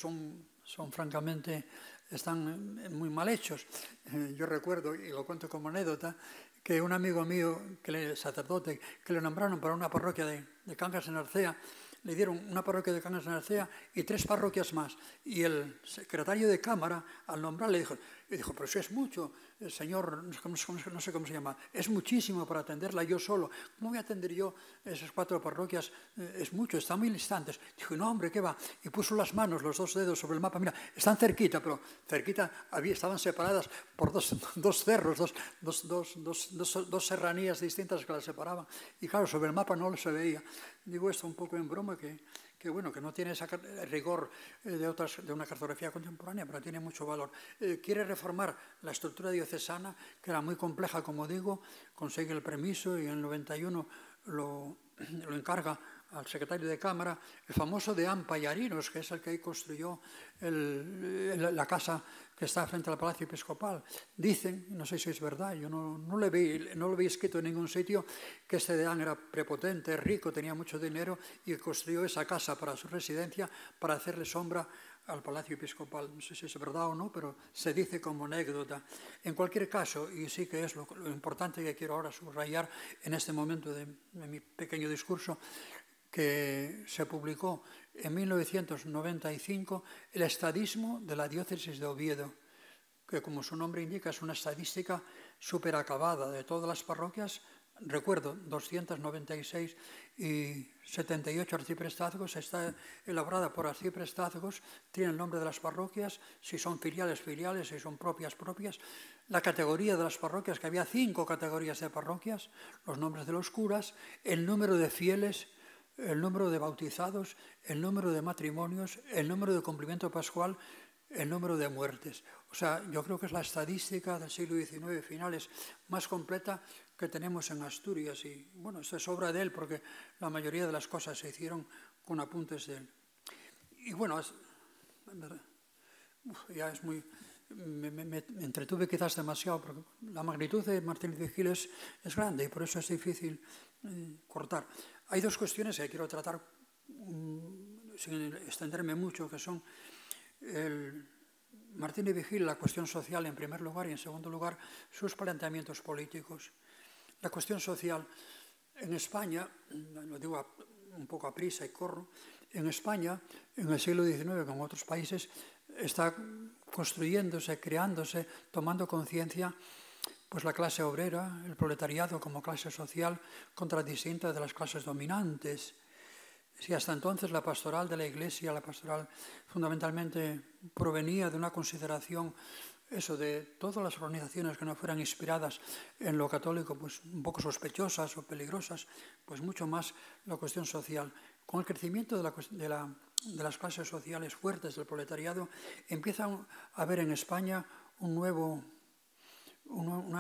francamente, están muy mal hechos. Yo recuerdo, y lo cuento como anécdota, que un amigo mío, sacerdote, que le nombraron para una parroquia de Cangas en Arcea, le dieron una parroquia de Cangas en Arcea y 3 parroquias más. Y el secretario de Cámara, al nombrarle, dijo, pero eso es mucho, señor, no sé cómo se llama, es muchísimo para atenderla yo solo. ¿Cómo voy a atender yo esas 4 parroquias? Es mucho, están muy distantes. Dijo, no, hombre, ¿qué va? Y puso las manos, los 2 dedos sobre el mapa. Mira, están cerquita, pero cerquita estaban separadas por dos cerros, dos serranías distintas que las separaban. Y claro, sobre el mapa no se veía. Digo esto un poco en broma, que no tiene ese rigor de una cartografía contemporánea, pero tiene mucho valor. Quiere reformar la estructura diocesana, que era muy compleja, como digo, consigue el permiso y en el 91 lo encarga al secretario de Cámara, el famoso Deán Pallarinos, que es el que construyó la casa que está frente al Palacio Episcopal. Dicen, no sé si es verdad, yo no lo vi escrito en ningún sitio, que este Deán era prepotente, rico, tenía mucho dinero y construyó esa casa para su residencia, para hacerle sombra al Palacio Episcopal. No sé si es verdad o no, pero se dice como anécdota. En cualquier caso, y sí que es lo importante que quiero ahora subrayar en este momento de mi pequeño discurso, que se publicó en 1995 el Estadismo de la Diócesis de Oviedo, que como su nombre indica es una estadística súper acabada de todas las parroquias. Recuerdo, 296 y 78 arciprestazgos, está elaborada por arciprestazgos, tiene el nombre de las parroquias, si son filiales, si son propias, la categoría de las parroquias, que había 5 categorías de parroquias, los nombres de los curas, el número de fieles, el número de bautizados, el número de matrimonios, el número de cumplimiento pascual, el número de muertes. O sea, yo creo que es la estadística del siglo XIX finales más completa que tenemos en Asturias. Y bueno, esto es obra de él porque la mayoría de las cosas se hicieron con apuntes de él. Y bueno, ya es muy... Me entretuve quizás demasiado porque la magnitud de Martínez Vigil es grande y por eso es difícil cortar. Hay 2 cuestiones que quiero tratar sin extenderme mucho, que son Martínez Vigil, la cuestión social en primer lugar, y en segundo lugar sus planteamientos políticos. La cuestión social en España, lo digo un poco a prisa y corro, en España, en el siglo XIX, como en otros países, está construyéndose, creándose, tomando conciencia pues la clase obrera, el proletariado como clase social contradistinta de las clases dominantes. Si hasta entonces la pastoral de la Iglesia, la pastoral fundamentalmente provenía de una consideración de todas las organizaciones que no fueran inspiradas en lo católico, pues un poco sospechosas o peligrosas, pues mucho más la cuestión social. Con el crecimiento de las clases sociales fuertes del proletariado, empieza a haber en España una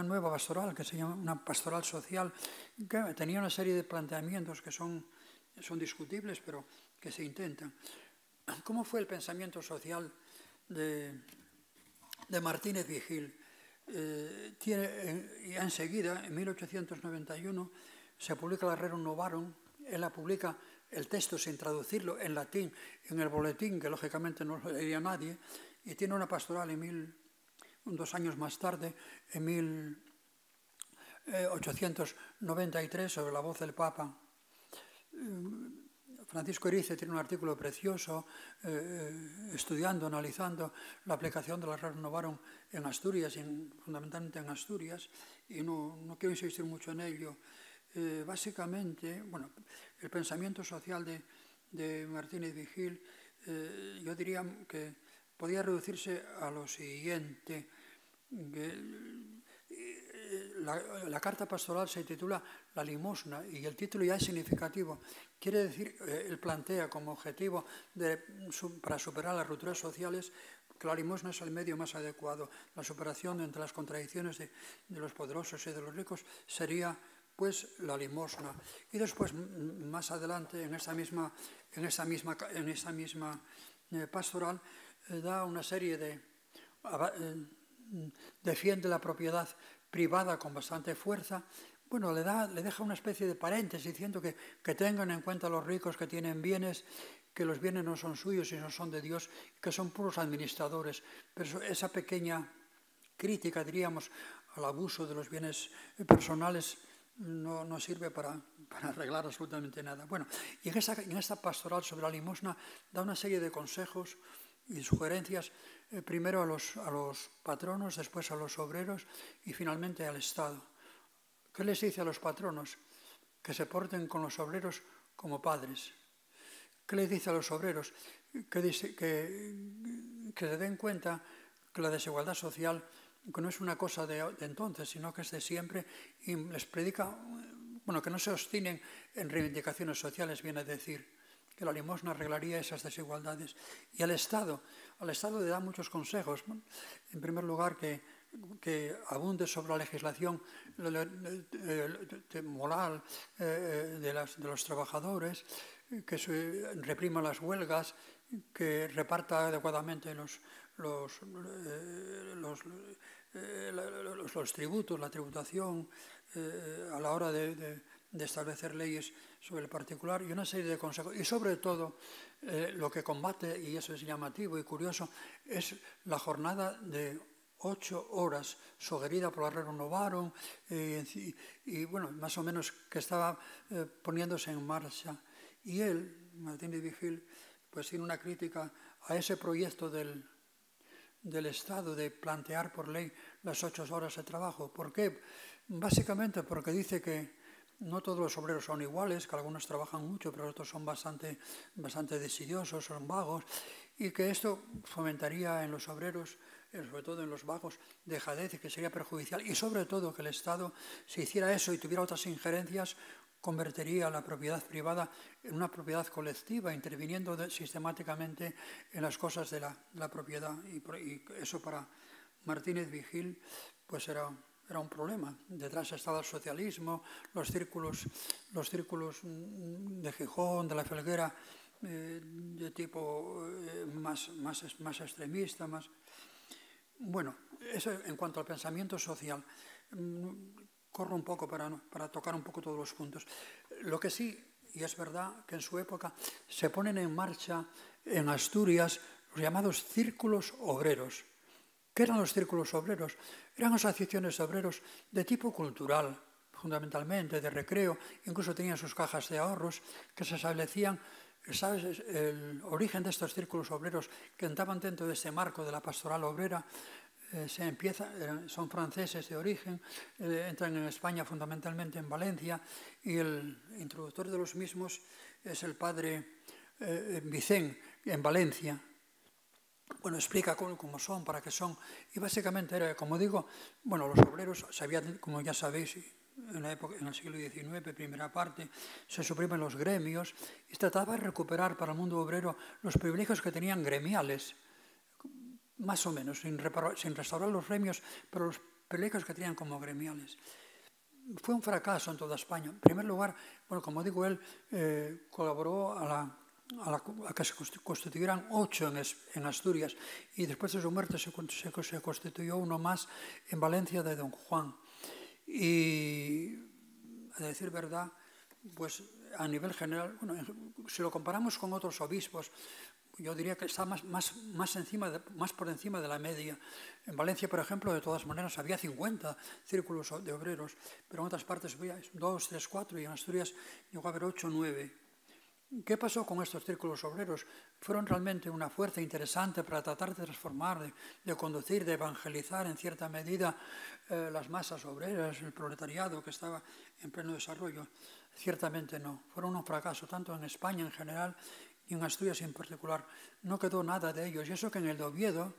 nueva pastoral, que se llama una pastoral social, que tenía una serie de planteamientos que son discutibles, pero que se intentan. ¿Cómo fue el pensamiento social de Martínez Vigil? Y enseguida, en 1891, se publica la Rerum Novarum. Él la publica, el texto sin traducirlo, en latín, en el boletín, que lógicamente no lo leía nadie, y tiene una pastoral 2 años más tarde, en 1893, sobre la voz del Papa. Francisco Erice tiene un artículo precioso estudiando, analizando la aplicación de la Rerum Novarum en Asturias, fundamentalmente en Asturias, y no quiero insistir mucho en ello. Básicamente, bueno, el pensamiento social de Martínez Vigil, yo diría que podía reducirse a lo siguiente. La carta pastoral se titula La limosna y el título ya es significativo. Quiere decir, él plantea como objetivo para superar las rupturas sociales que la limosna es el medio más adecuado. La superación entre las contradicciones de los poderosos y de los ricos sería pues la limosna. Y después, más adelante, en esa misma pastoral, da una serie de... defiende la propiedad privada con bastante fuerza. Bueno, le deja una especie de paréntesis diciendo que tengan en cuenta los ricos que tienen bienes, que los bienes no son suyos sino son de Dios, que son puros administradores. Pero esa pequeña crítica, diríamos, al abuso de los bienes personales no sirve para arreglar absolutamente nada. Bueno, y en esta pastoral sobre la limosna da una serie de consejos y sugerencias, primero a los patronos, después a los obreros y finalmente al Estado. ¿Qué les dice a los patronos? Que se porten con los obreros como padres. ¿Qué les dice a los obreros? Que se den cuenta que la desigualdad social que no es una cosa de entonces, sino que es de siempre, y les predica, bueno, que no se obstinen en reivindicaciones sociales, viene a decir, que la limosna arreglaría esas desigualdades. Y al Estado le da muchos consejos, ¿no? En primer lugar, que abunde sobre la legislación moral de los trabajadores, que se reprima las huelgas, que reparta adecuadamente los tributos, la tributación, a la hora de establecer leyes sobre el particular y una serie de consejos. Y sobre todo, lo que combate, y eso es llamativo y curioso, es la jornada de 8 horas sugerida por la Renovaron y bueno, más o menos que estaba poniéndose en marcha. Y él, Martínez Vigil, pues tiene una crítica a ese proyecto del Estado de plantear por ley las 8 horas de trabajo. ¿Por qué? Básicamente porque dice que no todos los obreros son iguales, que algunos trabajan mucho, pero otros son bastante desidiosos, son vagos, y que esto fomentaría en los obreros, sobre todo en los vagos, dejadez y que sería perjudicial. Y sobre todo que el Estado, si hiciera eso y tuviera otras injerencias, convertiría la propiedad privada en una propiedad colectiva, interviniendo sistemáticamente en las cosas de la propiedad. Y eso para Martínez Vigil pues era un problema. Detrás estaba el socialismo, los círculos de Gijón, de la Felguera, de tipo más extremista, más... Bueno, eso en cuanto al pensamiento social. Corro un poco para tocar un poco todos los puntos. Lo que sí, y es verdad que en su época se ponen en marcha en Asturias los llamados círculos obreros. ¿Qué eran los círculos obreros? Eran asociaciones de obreros de tipo cultural, fundamentalmente, de recreo, incluso tenían sus cajas de ahorros que se establecían. ¿Sabes? El origen de estos círculos obreros que entraban dentro de ese marco de la pastoral obrera son franceses de origen, entran en España fundamentalmente en Valencia y el introductor de los mismos es el padre Vicén en Valencia. Bueno, explica cómo son, para qué son, y básicamente era, como digo, bueno, los obreros, como ya sabéis, en el siglo XIX, primera parte, se suprimen los gremios y se trataba de recuperar para el mundo obrero los privilegios que tenían gremiales, más o menos, sin restaurar los gremios, pero los privilegios que tenían como gremiales. Fue un fracaso en toda España. En primer lugar, bueno, como digo, él colaboró a que se constituyeran 8 en Asturias y después de su muerte se constituyó uno más en Valencia de Don Juan. Y, a decir verdad, pues a nivel general, bueno, si lo comparamos con otros obispos, yo diría que está más por encima de la media. En Valencia, por ejemplo, de todas maneras, había 50 círculos de obreros, pero en otras partes había 2, 3, 4 y en Asturias llegó a haber 8, 9. ¿Qué pasó con estos círculos obreros? Fueron realmente una fuerza interesante para tratar de transformar, de conducir, de evangelizar en cierta medida las masas obreras, el proletariado que estaba en pleno desarrollo. Ciertamente no. Fueron un fracaso, tanto en España en general y en Asturias en particular. No quedó nada de ellos. Y eso que en el de Oviedo,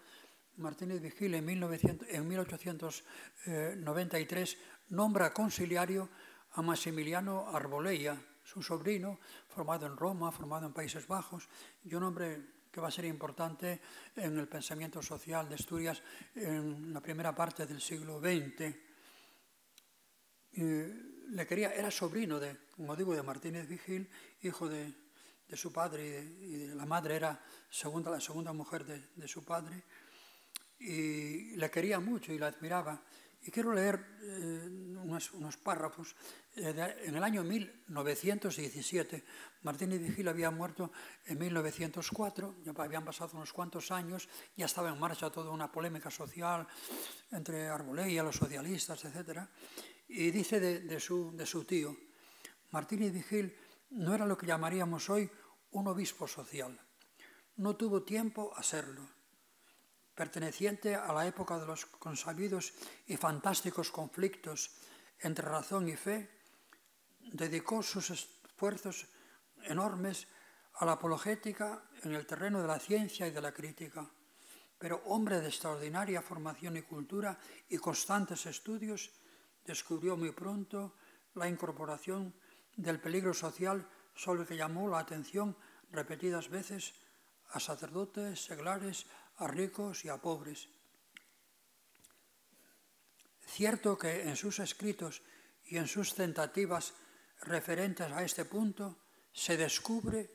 Martínez Vigil en 1893 nombra conciliario a Maximiliano Arbolella, su sobrino, formado en Roma, formado en Países Bajos, y un hombre que va a ser importante en el pensamiento social de Asturias en la primera parte del siglo XX. Era sobrino como digo, de Martínez Vigil, hijo de su padre, y de la madre era la segunda mujer de su padre, y le quería mucho y la admiraba. Y quiero leer unos párrafos. En el año 1917, Martínez Vigil había muerto en 1904, ya habían pasado unos cuantos años, ya estaba en marcha toda una polémica social entre Arbolella, los socialistas, etc. Y dice de su tío: Martínez Vigil no era lo que llamaríamos hoy un obispo social. No tuvo tiempo a serlo. Perteneciente a la época de los consabidos y fantásticos conflictos entre razón y fe, dedicó sus esfuerzos enormes a la apologética en el terreno de la ciencia y de la crítica. Pero hombre de extraordinaria formación y cultura y constantes estudios, descubrió muy pronto la incorporación del peligro social sobre el que llamó la atención repetidas veces a sacerdotes, seglares, a ricos y a pobres. Cierto que en sus escritos y en sus tentativas referentes a este punto se descubre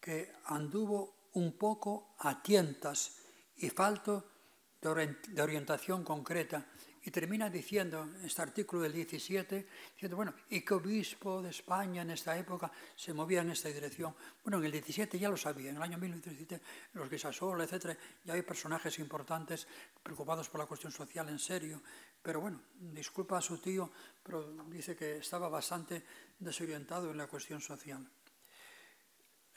que anduvo un poco a tientas y falto de orientación concreta. Y termina diciendo, este artículo del 17, diciendo, bueno, ¿y qué obispo de España en esta época se movía en esta dirección? Bueno, en el 17 ya lo sabía, en el año 1917, los Guisasola, etc., ya hay personajes importantes preocupados por la cuestión social en serio. Pero bueno, disculpa a su tío, pero dice que estaba bastante desorientado en la cuestión social.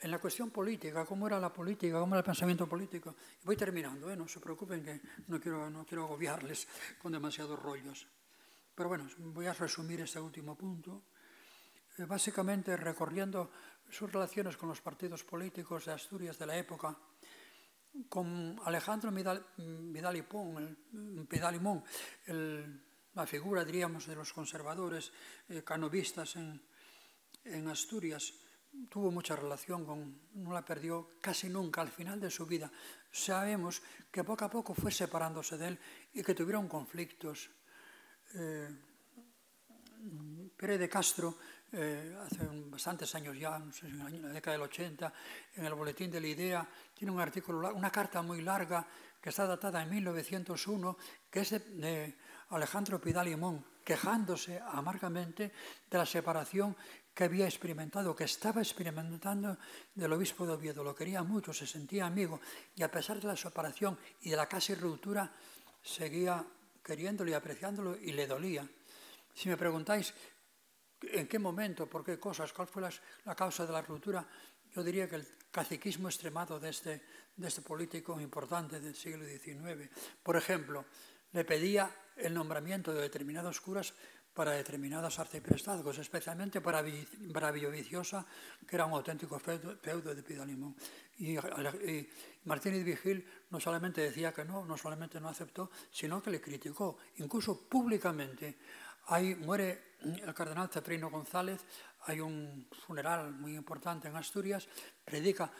En la cuestión política, ¿cómo era la política? ¿Cómo era el pensamiento político? Y voy terminando, no se preocupen que no quiero agobiarles con demasiados rollos. Pero bueno, voy a resumir este último punto. Básicamente recorriendo sus relaciones con los partidos políticos de Asturias de la época, con Alejandro Vidal y Mon, la figura, diríamos, de los conservadores canovistas en Asturias. Tuvo mucha relación no la perdió casi nunca al final de su vida. Sabemos que poco a poco fue separándose de él y que tuvieron conflictos. Pérez de Castro, hace bastantes años ya, no sé, en la década del 80, en el Boletín de la Idea, tiene un artículo, una carta muy larga que está datada en 1901, que es de Alejandro Pidal y Mon, quejándose amargamente de la separación que había experimentado, que estaba experimentando del obispo de Oviedo. Lo quería mucho, se sentía amigo, y a pesar de la separación y de la casi ruptura, seguía queriéndolo y apreciándolo, y le dolía. Si me preguntáis en qué momento, por qué cosas, cuál fue la causa de la ruptura, yo diría que el caciquismo extremado de este político importante del siglo XIX. Por ejemplo, le pedía el nombramiento de determinados curas para determinados arciprestazgos, especialmente para Villaviciosa, que era un auténtico feudo de Pidal y Mon. Y Martínez Vigil no solamente decía que no solamente no aceptó, sino que le criticó, incluso públicamente. Ahí muere el cardenal Ceferino González, hay un funeral muy importante en Asturias, predica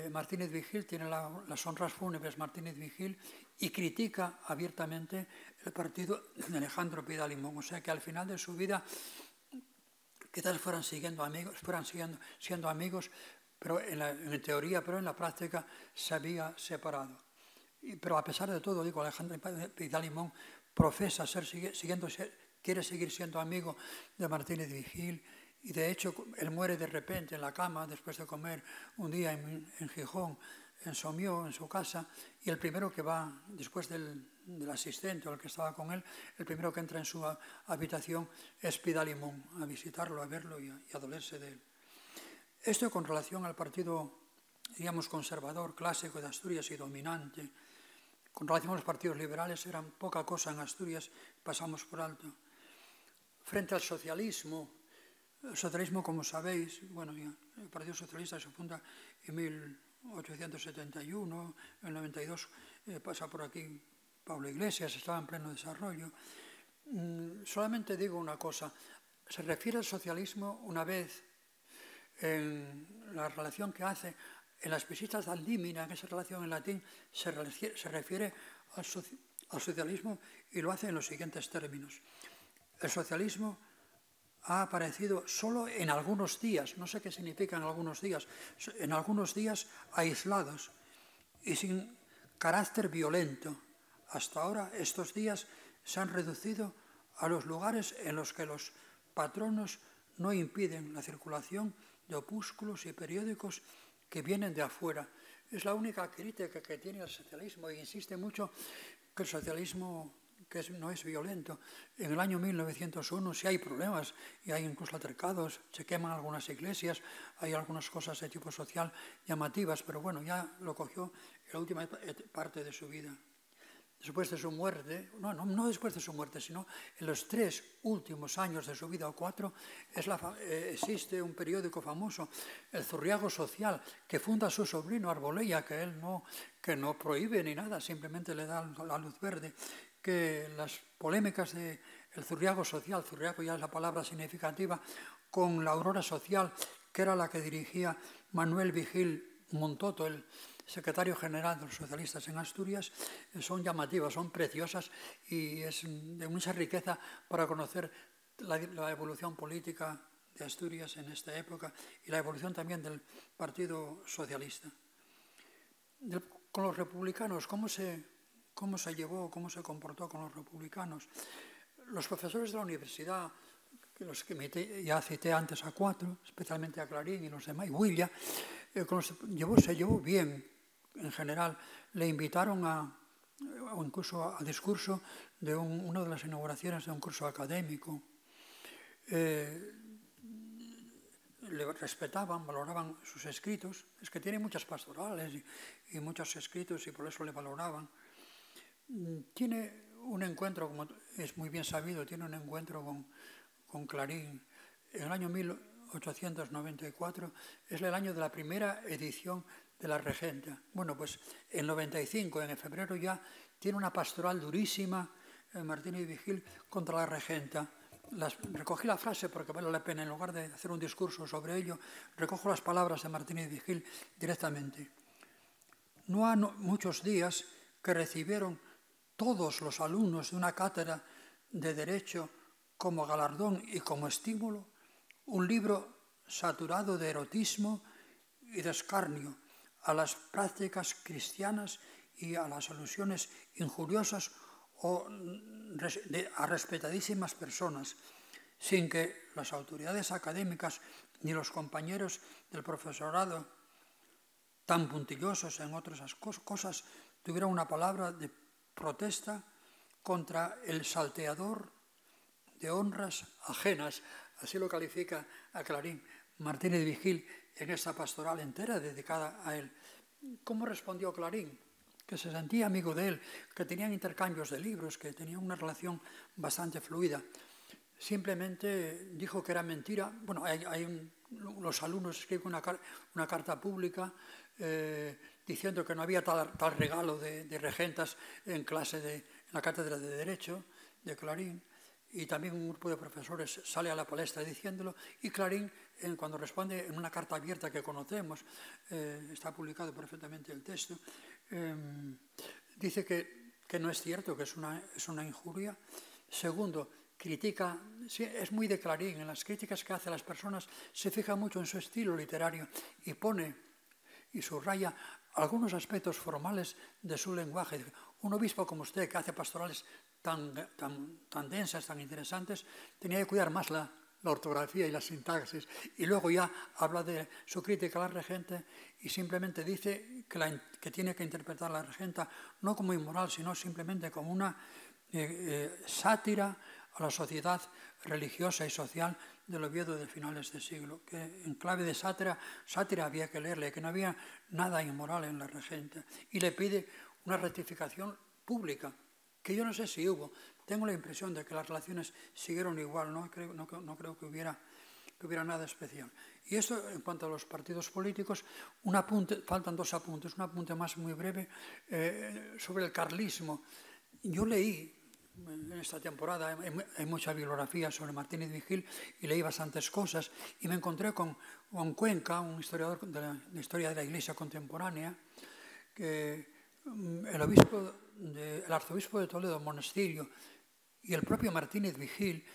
Martínez Vigil, tiene las honras fúnebres Martínez Vigil, y critica abiertamente el partido de Alejandro Pidal y Mon. O sea que al final de su vida quizás fueran siendo amigos, pero en teoría, pero en la práctica se había separado. Pero a pesar de todo, digo, Alejandro Pidal y Mon profesa quiere seguir siendo amigo de Martínez Vigil, y de hecho él muere de repente en la cama después de comer un día en Gijón, en Somió, en su casa, y el primero que va, después del asistente o el que estaba con él, el primero que entra en su habitación es Pidal y Mon, a visitarlo, a verlo y a dolerse de él. Esto con relación al partido, diríamos, conservador, clásico de Asturias y dominante. Con relación a los partidos liberales, eran poca cosa en Asturias, pasamos por alto. Frente al socialismo, el socialismo, como sabéis, bueno, el Partido Socialista se funda en 1871, en el 92 pasa por aquí Pablo Iglesias, estaba en pleno desarrollo. Solamente digo una cosa, se refiere al socialismo una vez en la relación que hace En las visitas al límina, que esa relación en latín, se refiere al socialismo y lo hace en los siguientes términos. El socialismo ha aparecido solo en algunos días, no sé qué significa en algunos días aislados y sin carácter violento. Hasta ahora estos días se han reducido a los lugares en los que los patronos no impiden la circulación de opúsculos y periódicos que vienen de afuera. Es la única crítica que tiene el socialismo y insiste mucho que el socialismo no es violento. En el año 1901 sí hay problemas y hay incluso altercados, se queman algunas iglesias, hay algunas cosas de tipo social llamativas, pero bueno, ya lo cogió en la última parte de su vida. Después de su muerte, no después de su muerte, sino en los 3 últimos años de su vida, o 4, existe un periódico famoso, El Zurriago Social, que funda su sobrino Arbolella, que no prohíbe ni nada, simplemente le da la luz verde, que las polémicas del Zurriago Social, Zurriago ya es la palabra significativa, con la Aurora Social, que era la que dirigía Manuel Vigil Montoto, el secretario general de los socialistas en Asturias, son llamativas, son preciosas y es de mucha riqueza para conocer la evolución política de Asturias en esta época y la evolución también del Partido Socialista. Con los republicanos, ¿cómo se llevó, cómo se comportó con los republicanos? Los profesores de la universidad, los que ya cité antes a 4, especialmente a Clarín y los demás, y Huilla, se llevó bien en general. Le invitaron incluso a discurso de una de las inauguraciones de un curso académico. Le respetaban, valoraban sus escritos. Es que tiene muchas pastorales y muchos escritos y por eso le valoraban. Tiene un encuentro, como es muy bien sabido, tiene un encuentro con Clarín. En el año 1894 es el año de la primera edición de la Regenta. Bueno, pues en 95, en febrero ya, tiene una pastoral durísima, Martínez Vigil, contra la Regenta. Recogí la frase porque vale la pena, en lugar de hacer un discurso sobre ello, recojo las palabras de Martínez Vigil directamente. No ha muchos días que recibieron todos los alumnos de una cátedra de Derecho como galardón y como estímulo un libro saturado de erotismo y de escarnio a las prácticas cristianas y a las alusiones injuriosas a respetadísimas personas, sin que las autoridades académicas ni los compañeros del profesorado, tan puntillosos en otras cosas, tuvieran una palabra de protesta contra el salteador de honras ajenas. Así lo califica a Clarín Martínez Vigil en esta pastoral entera dedicada a él. ¿Cómo respondió Clarín? Que se sentía amigo de él, que tenían intercambios de libros, que tenían una relación bastante fluida. Simplemente dijo que era mentira. Bueno, los alumnos escriben una carta pública diciendo que no había tal regalo de regentas en la cátedra de Derecho de Clarín. Y también un grupo de profesores sale a la palestra diciéndolo, y Clarín, cuando responde en una carta abierta que conocemos, está publicado perfectamente el texto, dice que no es cierto, que es una injuria. Segundo, critica, sí, es muy de Clarín, en las críticas que hace a las personas se fija mucho en su estilo literario y pone y subraya algunos aspectos formales de su lenguaje. Un obispo como usted, que hace pastorales tan densas, tan interesantes, tenía que cuidar más la ortografía y la sintaxis. Y luego ya habla de su crítica a la regenta y simplemente dice que tiene que interpretar a la regenta no como inmoral, sino simplemente como una sátira a la sociedad religiosa y social del Oviedo de finales de siglo, que en clave de sátira había que leerle, que no había nada inmoral en la regenta, y le pide una rectificación pública, que yo no sé si hubo. Tengo la impresión de que las relaciones siguieron igual, no creo que hubiera nada especial. Y esto en cuanto a los partidos políticos, faltan 2 apuntes, un apunte más muy breve sobre el carlismo. Yo leí en esta temporada hay mucha bibliografía sobre Martínez Vigil y leí bastantes cosas y me encontré con Cuenca, un historiador de la historia de la Iglesia contemporánea, que el arzobispo de Toledo, Monasterio, y el propio Martínez Vigil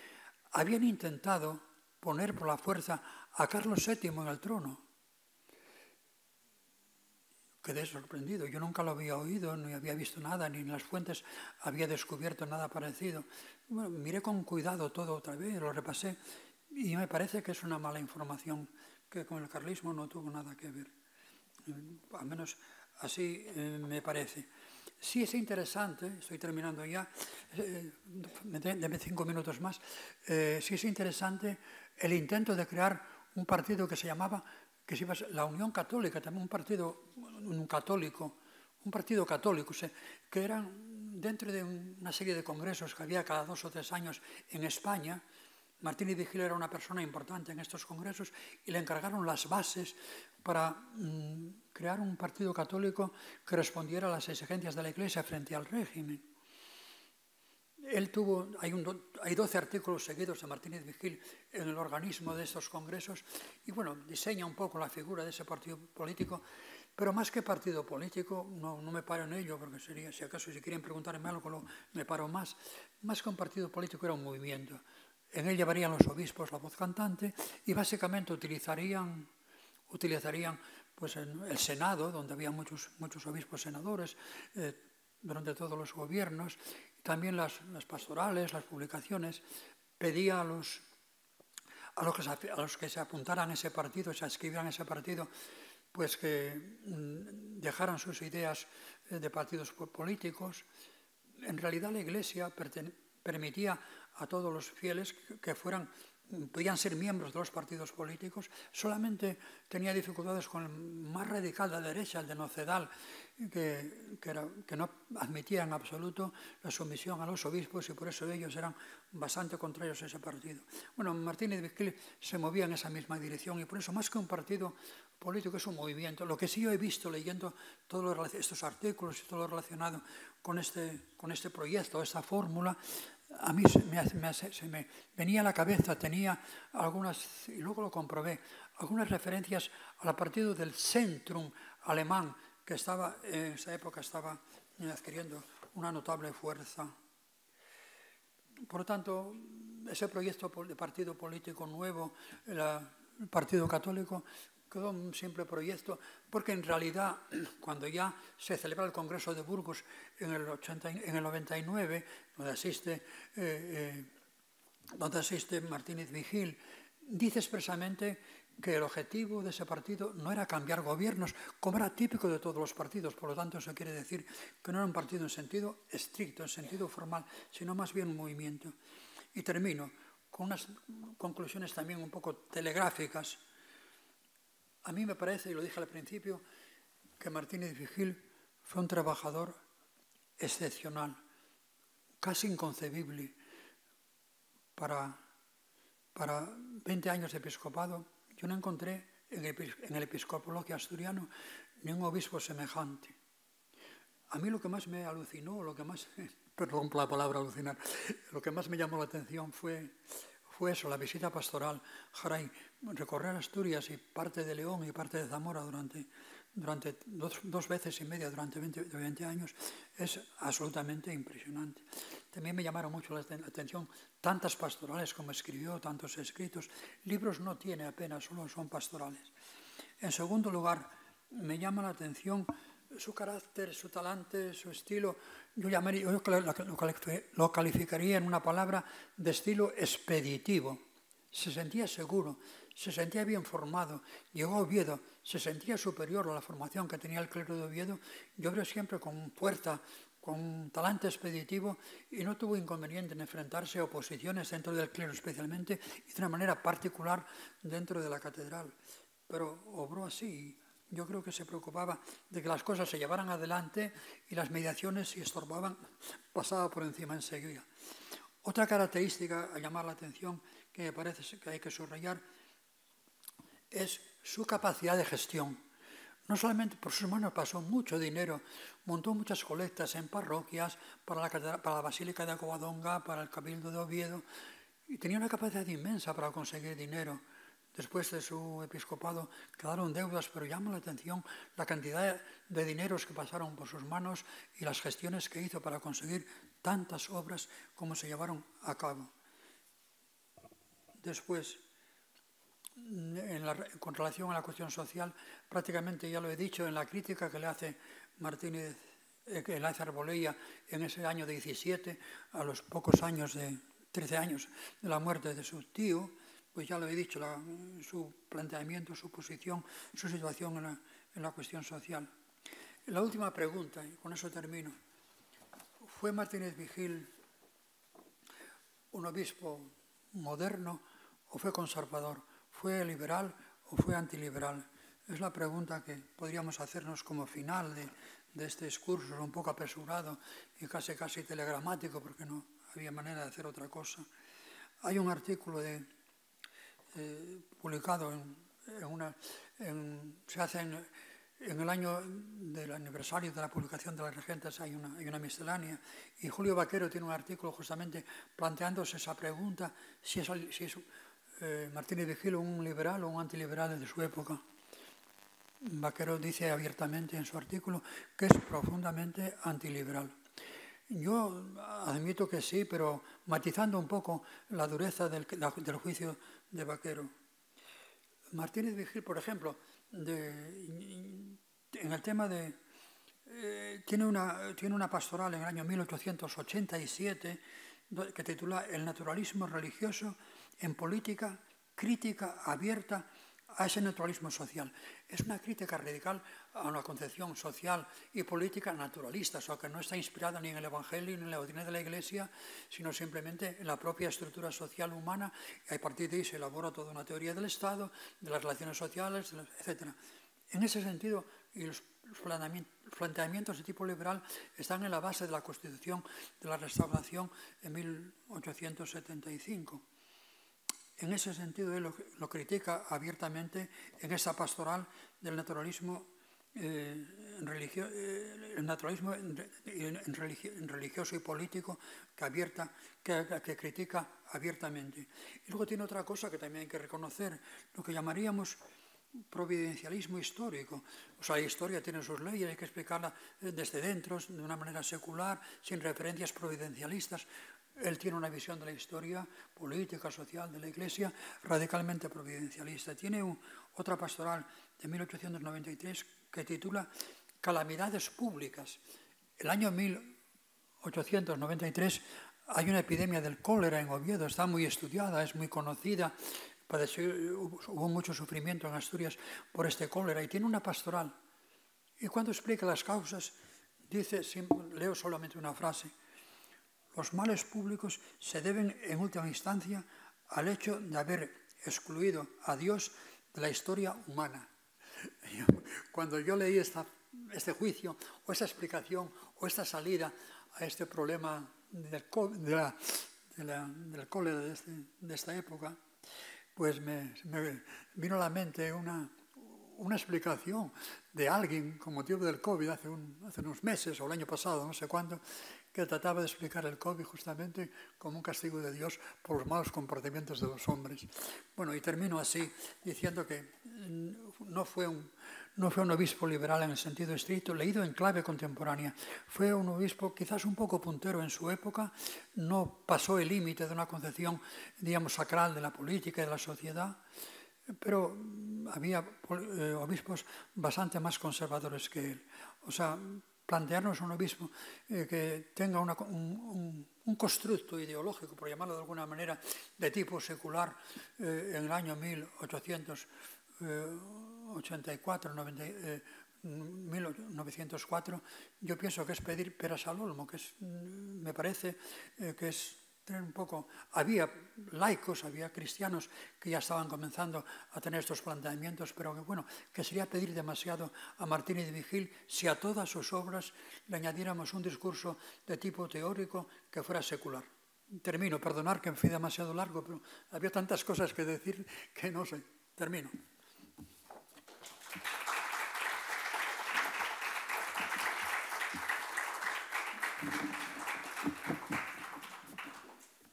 habían intentado poner por la fuerza a Carlos VII en el trono. Quedé sorprendido, yo nunca lo había oído, ni había visto nada, ni en las fuentes había descubierto nada parecido. Bueno, miré con cuidado todo otra vez, lo repasé, y me parece que es una mala información, que con el carlismo no tuvo nada que ver. Al menos así me parece. Sí es interesante, estoy terminando ya, deme 5 minutos más, sí es interesante el intento de crear un partido que se llamaba la Unión Católica, también un partido católico, que eran dentro de una serie de congresos que había cada 2 o 3 años en España. Martínez Vigil era una persona importante en estos congresos y le encargaron las bases para crear un partido católico que respondiera a las exigencias de la Iglesia frente al régimen. Hay 12 artículos seguidos de Martínez Vigil en el organismo de estos congresos y bueno, diseña un poco la figura de ese partido político, pero más que partido político, no me paro en ello, porque sería, si acaso si quieren preguntarme algo, me paro más que un partido político era un movimiento. En él llevarían los obispos la voz cantante y básicamente utilizarían pues, el Senado, donde había muchos obispos senadores, durante todos los gobiernos, también las pastorales, las publicaciones. Pedía a los que se apuntaran a ese partido, se adscribieran a ese partido, pues que dejaran sus ideas de partidos políticos. En realidad la Iglesia permitía a todos los fieles que podían ser miembros de los partidos políticos, solamente tenía dificultades con el más radical de la derecha, el de Nocedal, que no admitía en absoluto la sumisión a los obispos y por eso ellos eran bastante contrarios a ese partido. Bueno, Martínez Vigil se movía en esa misma dirección y por eso más que un partido político es un movimiento. Lo que sí yo he visto leyendo todos estos artículos y todo lo relacionado con este proyecto, esta fórmula, a mí se me venía a la cabeza, tenía algunas, y luego lo comprobé, algunas referencias al partido del Zentrum alemán, que en esa época estaba adquiriendo una notable fuerza. Por lo tanto, ese proyecto de partido político nuevo, el Partido Católico, quedó un simple proyecto, porque en realidad, cuando ya se celebra el Congreso de Burgos en el 99, donde asiste Martínez Vigil, dice expresamente que el objetivo de ese partido no era cambiar gobiernos, como era típico de todos los partidos. Por lo tanto, eso quiere decir que no era un partido en sentido estricto, en sentido formal, sino más bien un movimiento. Y termino con unas conclusiones también un poco telegráficas. A mí me parece, y lo dije al principio, que Martínez Vigil fue un trabajador excepcional, casi inconcebible para 20 años de episcopado. Yo no encontré en el episcopologio asturiano ni un obispo semejante. A mí lo que más me alucinó, perdón por la palabra alucinar, lo que más me llamó la atención fue eso, la visita pastoral, Jaray, recorrer Asturias y parte de León y parte de Zamora durante 2 veces y media durante 20 años, es absolutamente impresionante. También me llamaron mucho la atención tantas pastorales como escribió, tantos escritos. Libros no tiene apenas, solo son pastorales. En segundo lugar, me llama la atención su carácter, su talante, su estilo. Yo lo calificaría en una palabra de estilo expeditivo. Se sentía seguro, se sentía bien formado. Llegó a Oviedo, se sentía superior a la formación que tenía el clero de Oviedo. Yo creo siempre con fuerza, con talante expeditivo, y no tuvo inconveniente en enfrentarse a oposiciones dentro del clero especialmente y de una manera particular dentro de la catedral. Pero obró así. Yo creo que se preocupaba de que las cosas se llevaran adelante y las mediaciones, si estorbaban, pasaba por encima enseguida. Otra característica a llamar la atención que me parece que hay que subrayar es su capacidad de gestión. No solamente por sus manos pasó mucho dinero, montó muchas colectas en parroquias, para la Basílica de Covadonga, para el Cabildo de Oviedo, y tenía una capacidad inmensa para conseguir dinero. Después de su episcopado quedaron deudas, pero llama la atención la cantidad de dineros que pasaron por sus manos y las gestiones que hizo para conseguir tantas obras como se llevaron a cabo. Después, con relación a la cuestión social, prácticamente ya lo he dicho en la crítica que le hace Martínez, que le hace Arbolella en ese año 17, a los pocos años 13 años de la muerte de su tío, pues ya lo he dicho, su planteamiento, su posición, su situación en la cuestión social. La última pregunta, y con eso termino. ¿Fue Martínez Vigil un obispo moderno o fue conservador? ¿Fue liberal o fue antiliberal? Es la pregunta que podríamos hacernos como final de este discurso, un poco apresurado y casi telegramático, porque no había manera de hacer otra cosa. Hay un artículo publicado se hace en el año del aniversario de la publicación de las Regentes, hay una miscelánea, y Julio Vaquero tiene un artículo justamente planteándose esa pregunta, si es Martínez Vigil un liberal o un antiliberal de su época. Vaquero dice abiertamente en su artículo que es profundamente antiliberal. Yo admito que sí, pero matizando un poco la dureza del juicio de Vaquero. Martínez Vigil, por ejemplo, en el tema de... tiene una pastoral en el año 1887 que titula El naturalismo religioso en política, crítica abierta a ese naturalismo social. Es una crítica radical a una concepción social y política naturalista, o sea, que no está inspirada ni en el Evangelio ni en la doctrina de la Iglesia, sino simplemente en la propia estructura social humana, y a partir de ahí se elabora toda una teoría del Estado, de las relaciones sociales, etc. En ese sentido, y los planteamientos de tipo liberal están en la base de la Constitución de la Restauración en 1875. En ese sentido, él lo critica abiertamente en esa pastoral del naturalismo religioso y político que critica abiertamente. Y luego tiene otra cosa que también hay que reconocer, lo que llamaríamos providencialismo histórico. O sea, la historia tiene sus leyes, hay que explicarla desde dentro, de una manera secular, sin referencias providencialistas. Él tiene una visión de la historia política, social de la Iglesia radicalmente providencialista. Tiene otra pastoral de 1893 que titula Calamidades públicas. El año 1893 hay una epidemia del cólera en Oviedo, está muy estudiada, es muy conocida. Hubo mucho sufrimiento en Asturias por este cólera y tiene una pastoral. Y cuando explica las causas, dice, leo solamente una frase: los males públicos se deben en última instancia al hecho de haber excluido a Dios de la historia humana. Cuando yo leí este juicio o esta explicación o esta salida a este problema del cólera de esta época, pues me vino a la mente una explicación de alguien con motivo del COVID hace unos meses o el año pasado, no sé cuándo, que trataba de explicar el COVID justamente como un castigo de Dios por los malos comportamientos de los hombres. Bueno, y termino así, diciendo que no fue un obispo liberal en el sentido estricto, leído en clave contemporánea. Fue un obispo quizás un poco puntero en su época, no pasó el límite de una concepción, digamos, sacral de la política y de la sociedad, pero había obispos bastante más conservadores que él. O sea, plantearnos un obispo que tenga un constructo ideológico, por llamarlo de alguna manera, de tipo secular en el año 1904, yo pienso que es pedir peras al olmo, me parece que es tener un poco... Había laicos, había cristianos que ya estaban comenzando a tener estos planteamientos, pero que sería pedir demasiado a Martínez Vigil si a todas sus obras le añadiéramos un discurso de tipo teórico que fuera secular. Termino, perdonar que me fui demasiado largo, pero había tantas cosas que decir que no sé. Termino.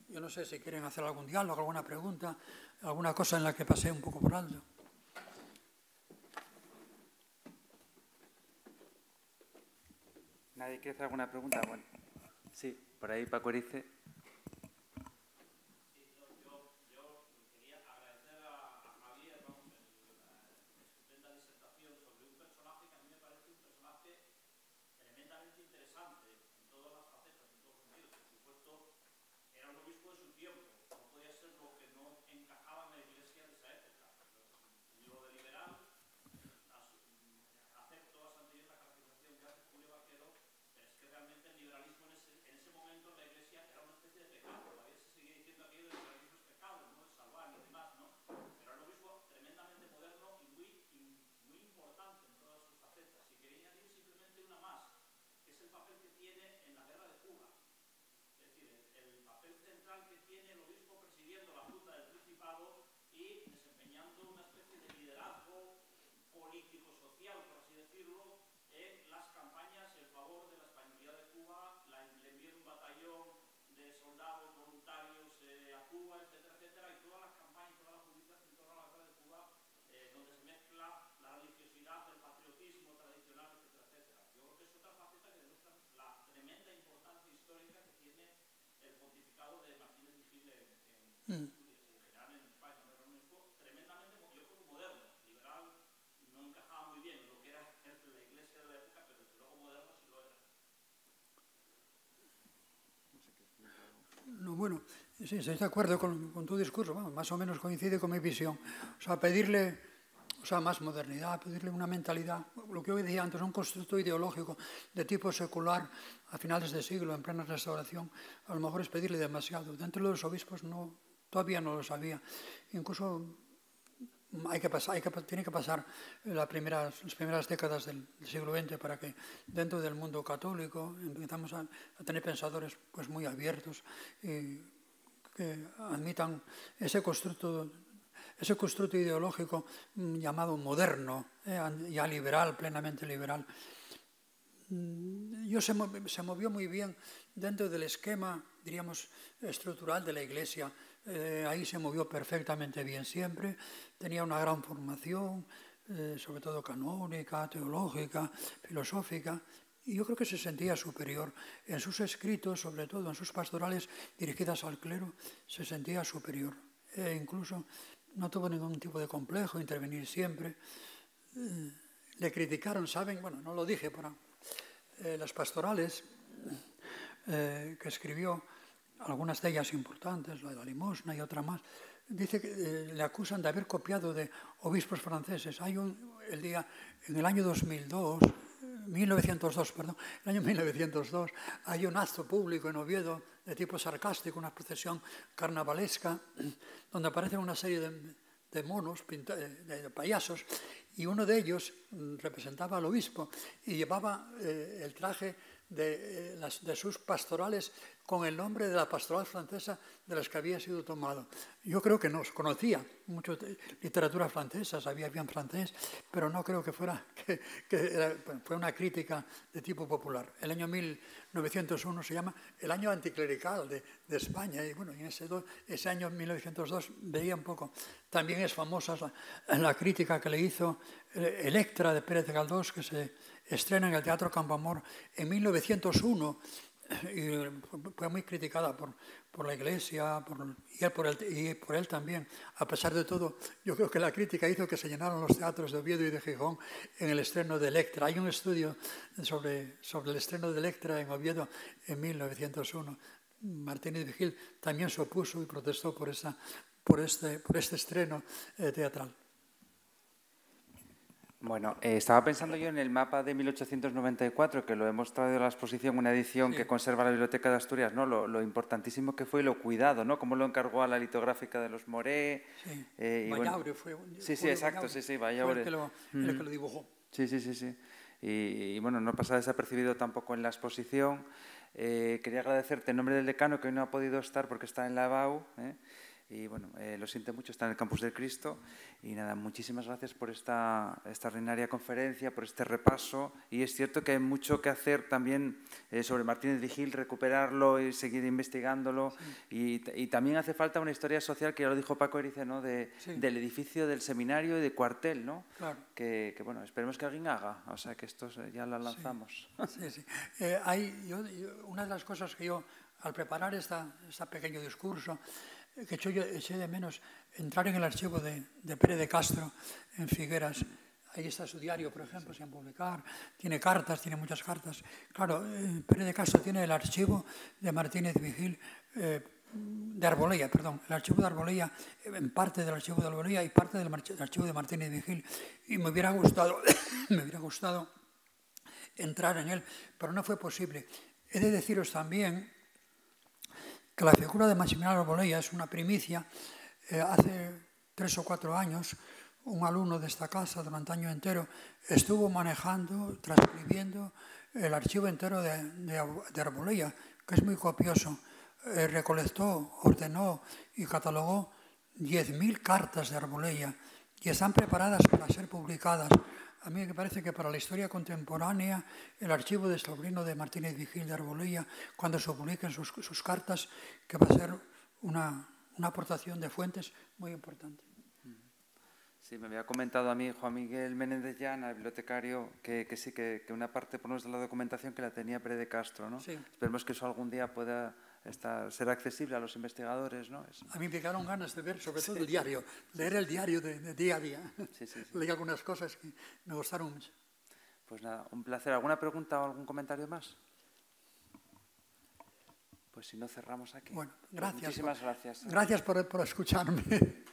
Yo no sé si quieren hacer algún diálogo, alguna pregunta, alguna cosa en la que pasé un poco por alto. ¿Nadie quiere hacer alguna pregunta? Bueno, sí, por ahí Paco Erice. No, bueno, sí, estoy de acuerdo con tu discurso, bueno, más o menos coincide con mi visión. O sea, pedirle más modernidad, pedirle una mentalidad, lo que hoy decía antes, un constructo ideológico de tipo secular a finales de siglo, en plena restauración, a lo mejor es pedirle demasiado. Dentro de los obispos todavía no lo sabía. Incluso tiene que pasar las primeras décadas del siglo XX para que dentro del mundo católico empezamos a tener pensadores pues muy abiertos y que admitan ese constructo ideológico llamado moderno, ya liberal, plenamente liberal. Se movió muy bien dentro del esquema, diríamos, estructural de la Iglesia. Ahí se movió perfectamente bien siempre. Tenía una gran formación, sobre todo canónica, teológica, filosófica. Y yo creo que se sentía superior. En sus escritos, sobre todo en sus pastorales dirigidas al clero, se sentía superior. Incluso no tuvo ningún tipo de complejo, intervenir siempre. Le criticaron, ¿saben? Bueno, no lo dije, pero las pastorales que escribió, algunas de ellas importantes, la de la limosna y otra más, dice que le acusan de haber copiado de obispos franceses. En el año 1902, hay un acto público en Oviedo de tipo sarcástico, una procesión carnavalesca, donde aparecen una serie de monos, de payasos, y uno de ellos representaba al obispo y llevaba el traje de sus pastorales con el nombre de la pastoral francesa de las que había sido tomado. Yo creo que no conocía mucho literatura francesa, sabía bien francés, pero no creo que fue una crítica de tipo popular. El año 1901 se llama el año anticlerical de España, y bueno, en ese año 1902 veía un poco. También es famosa la crítica que le hizo Electra de Pérez Galdós, que se estrena en el Teatro Campoamor en 1901, y fue muy criticada por la Iglesia y por él también. A pesar de todo, yo creo que la crítica hizo que se llenaran los teatros de Oviedo y de Gijón en el estreno de Electra. Hay un estudio sobre el estreno de Electra en Oviedo en 1901. Martínez Vigil también se opuso y protestó por este estreno teatral. Bueno, estaba pensando yo en el mapa de 1894, que lo hemos traído a la exposición, una edición que conserva la Biblioteca de Asturias, ¿no? Lo importantísimo que fue y lo cuidado, ¿no? Cómo lo encargó a la litográfica de los Moré. Vallaure fue. Sí, exacto, Vallaure. Fue el que lo dibujó. Sí. Y bueno, no pasa desapercibido tampoco en la exposición. Quería agradecerte en nombre del decano, que hoy no ha podido estar porque está en la EBAU, Y bueno, lo siento mucho, está en el Campus del Cristo. Y nada, muchísimas gracias por esta extraordinaria conferencia, por este repaso. Y es cierto que hay mucho que hacer también sobre Martínez Vigil, recuperarlo y seguir investigándolo. Sí. Y también hace falta una historia social, que ya lo dijo Paco Erice, ¿no? Del edificio del seminario y de cuartel, ¿no? Claro. Que bueno, esperemos que alguien haga. O sea, que esto ya lo lanzamos. Sí, sí. Una de las cosas que yo, al preparar este pequeño discurso, que yo eché de menos entrar en el archivo de Pere de Castro en Figueras. Ahí está su diario, por ejemplo, sin publicar. Tiene cartas, tiene muchas cartas. Claro, Pere de Castro tiene el archivo de Martínez Vigil, de Arbolella, perdón, el archivo de Arbolella, en parte del archivo de Arbolella y parte del archivo de Martínez Vigil. Y me hubiera gustado entrar en él, pero no fue posible. He de deciros también que la figura de Maximiliano Arbolella es una primicia. Hace 3 o 4 años, un alumno de esta casa, durante año entero, estuvo manejando, transcribiendo el archivo entero de Arbolella, que es muy copioso. Recolectó, ordenó y catalogó 10.000 cartas de Arbolella y están preparadas para ser publicadas. A mí me parece que para la historia contemporánea, el archivo de sobrino de Martínez Vigil de Arbolella, cuando se publiquen sus cartas, que va a ser una aportación de fuentes muy importante. Sí, me había comentado a mí Juan Miguel Menéndez Llana, el bibliotecario, que sí, que una parte por nuestra la documentación que la tenía Pere de Castro, ¿no? Sí. Esperemos que eso algún día pueda ser accesible a los investigadores, ¿no? A mí me quedaron ganas de ver, sobre todo el diario, leer el diario de día a día. Sí. Leí algunas cosas que me gustaron mucho. Pues nada, un placer. ¿Alguna pregunta o algún comentario más? Pues si no, cerramos aquí. Bueno, gracias. Muchísimas gracias. Gracias por escucharme.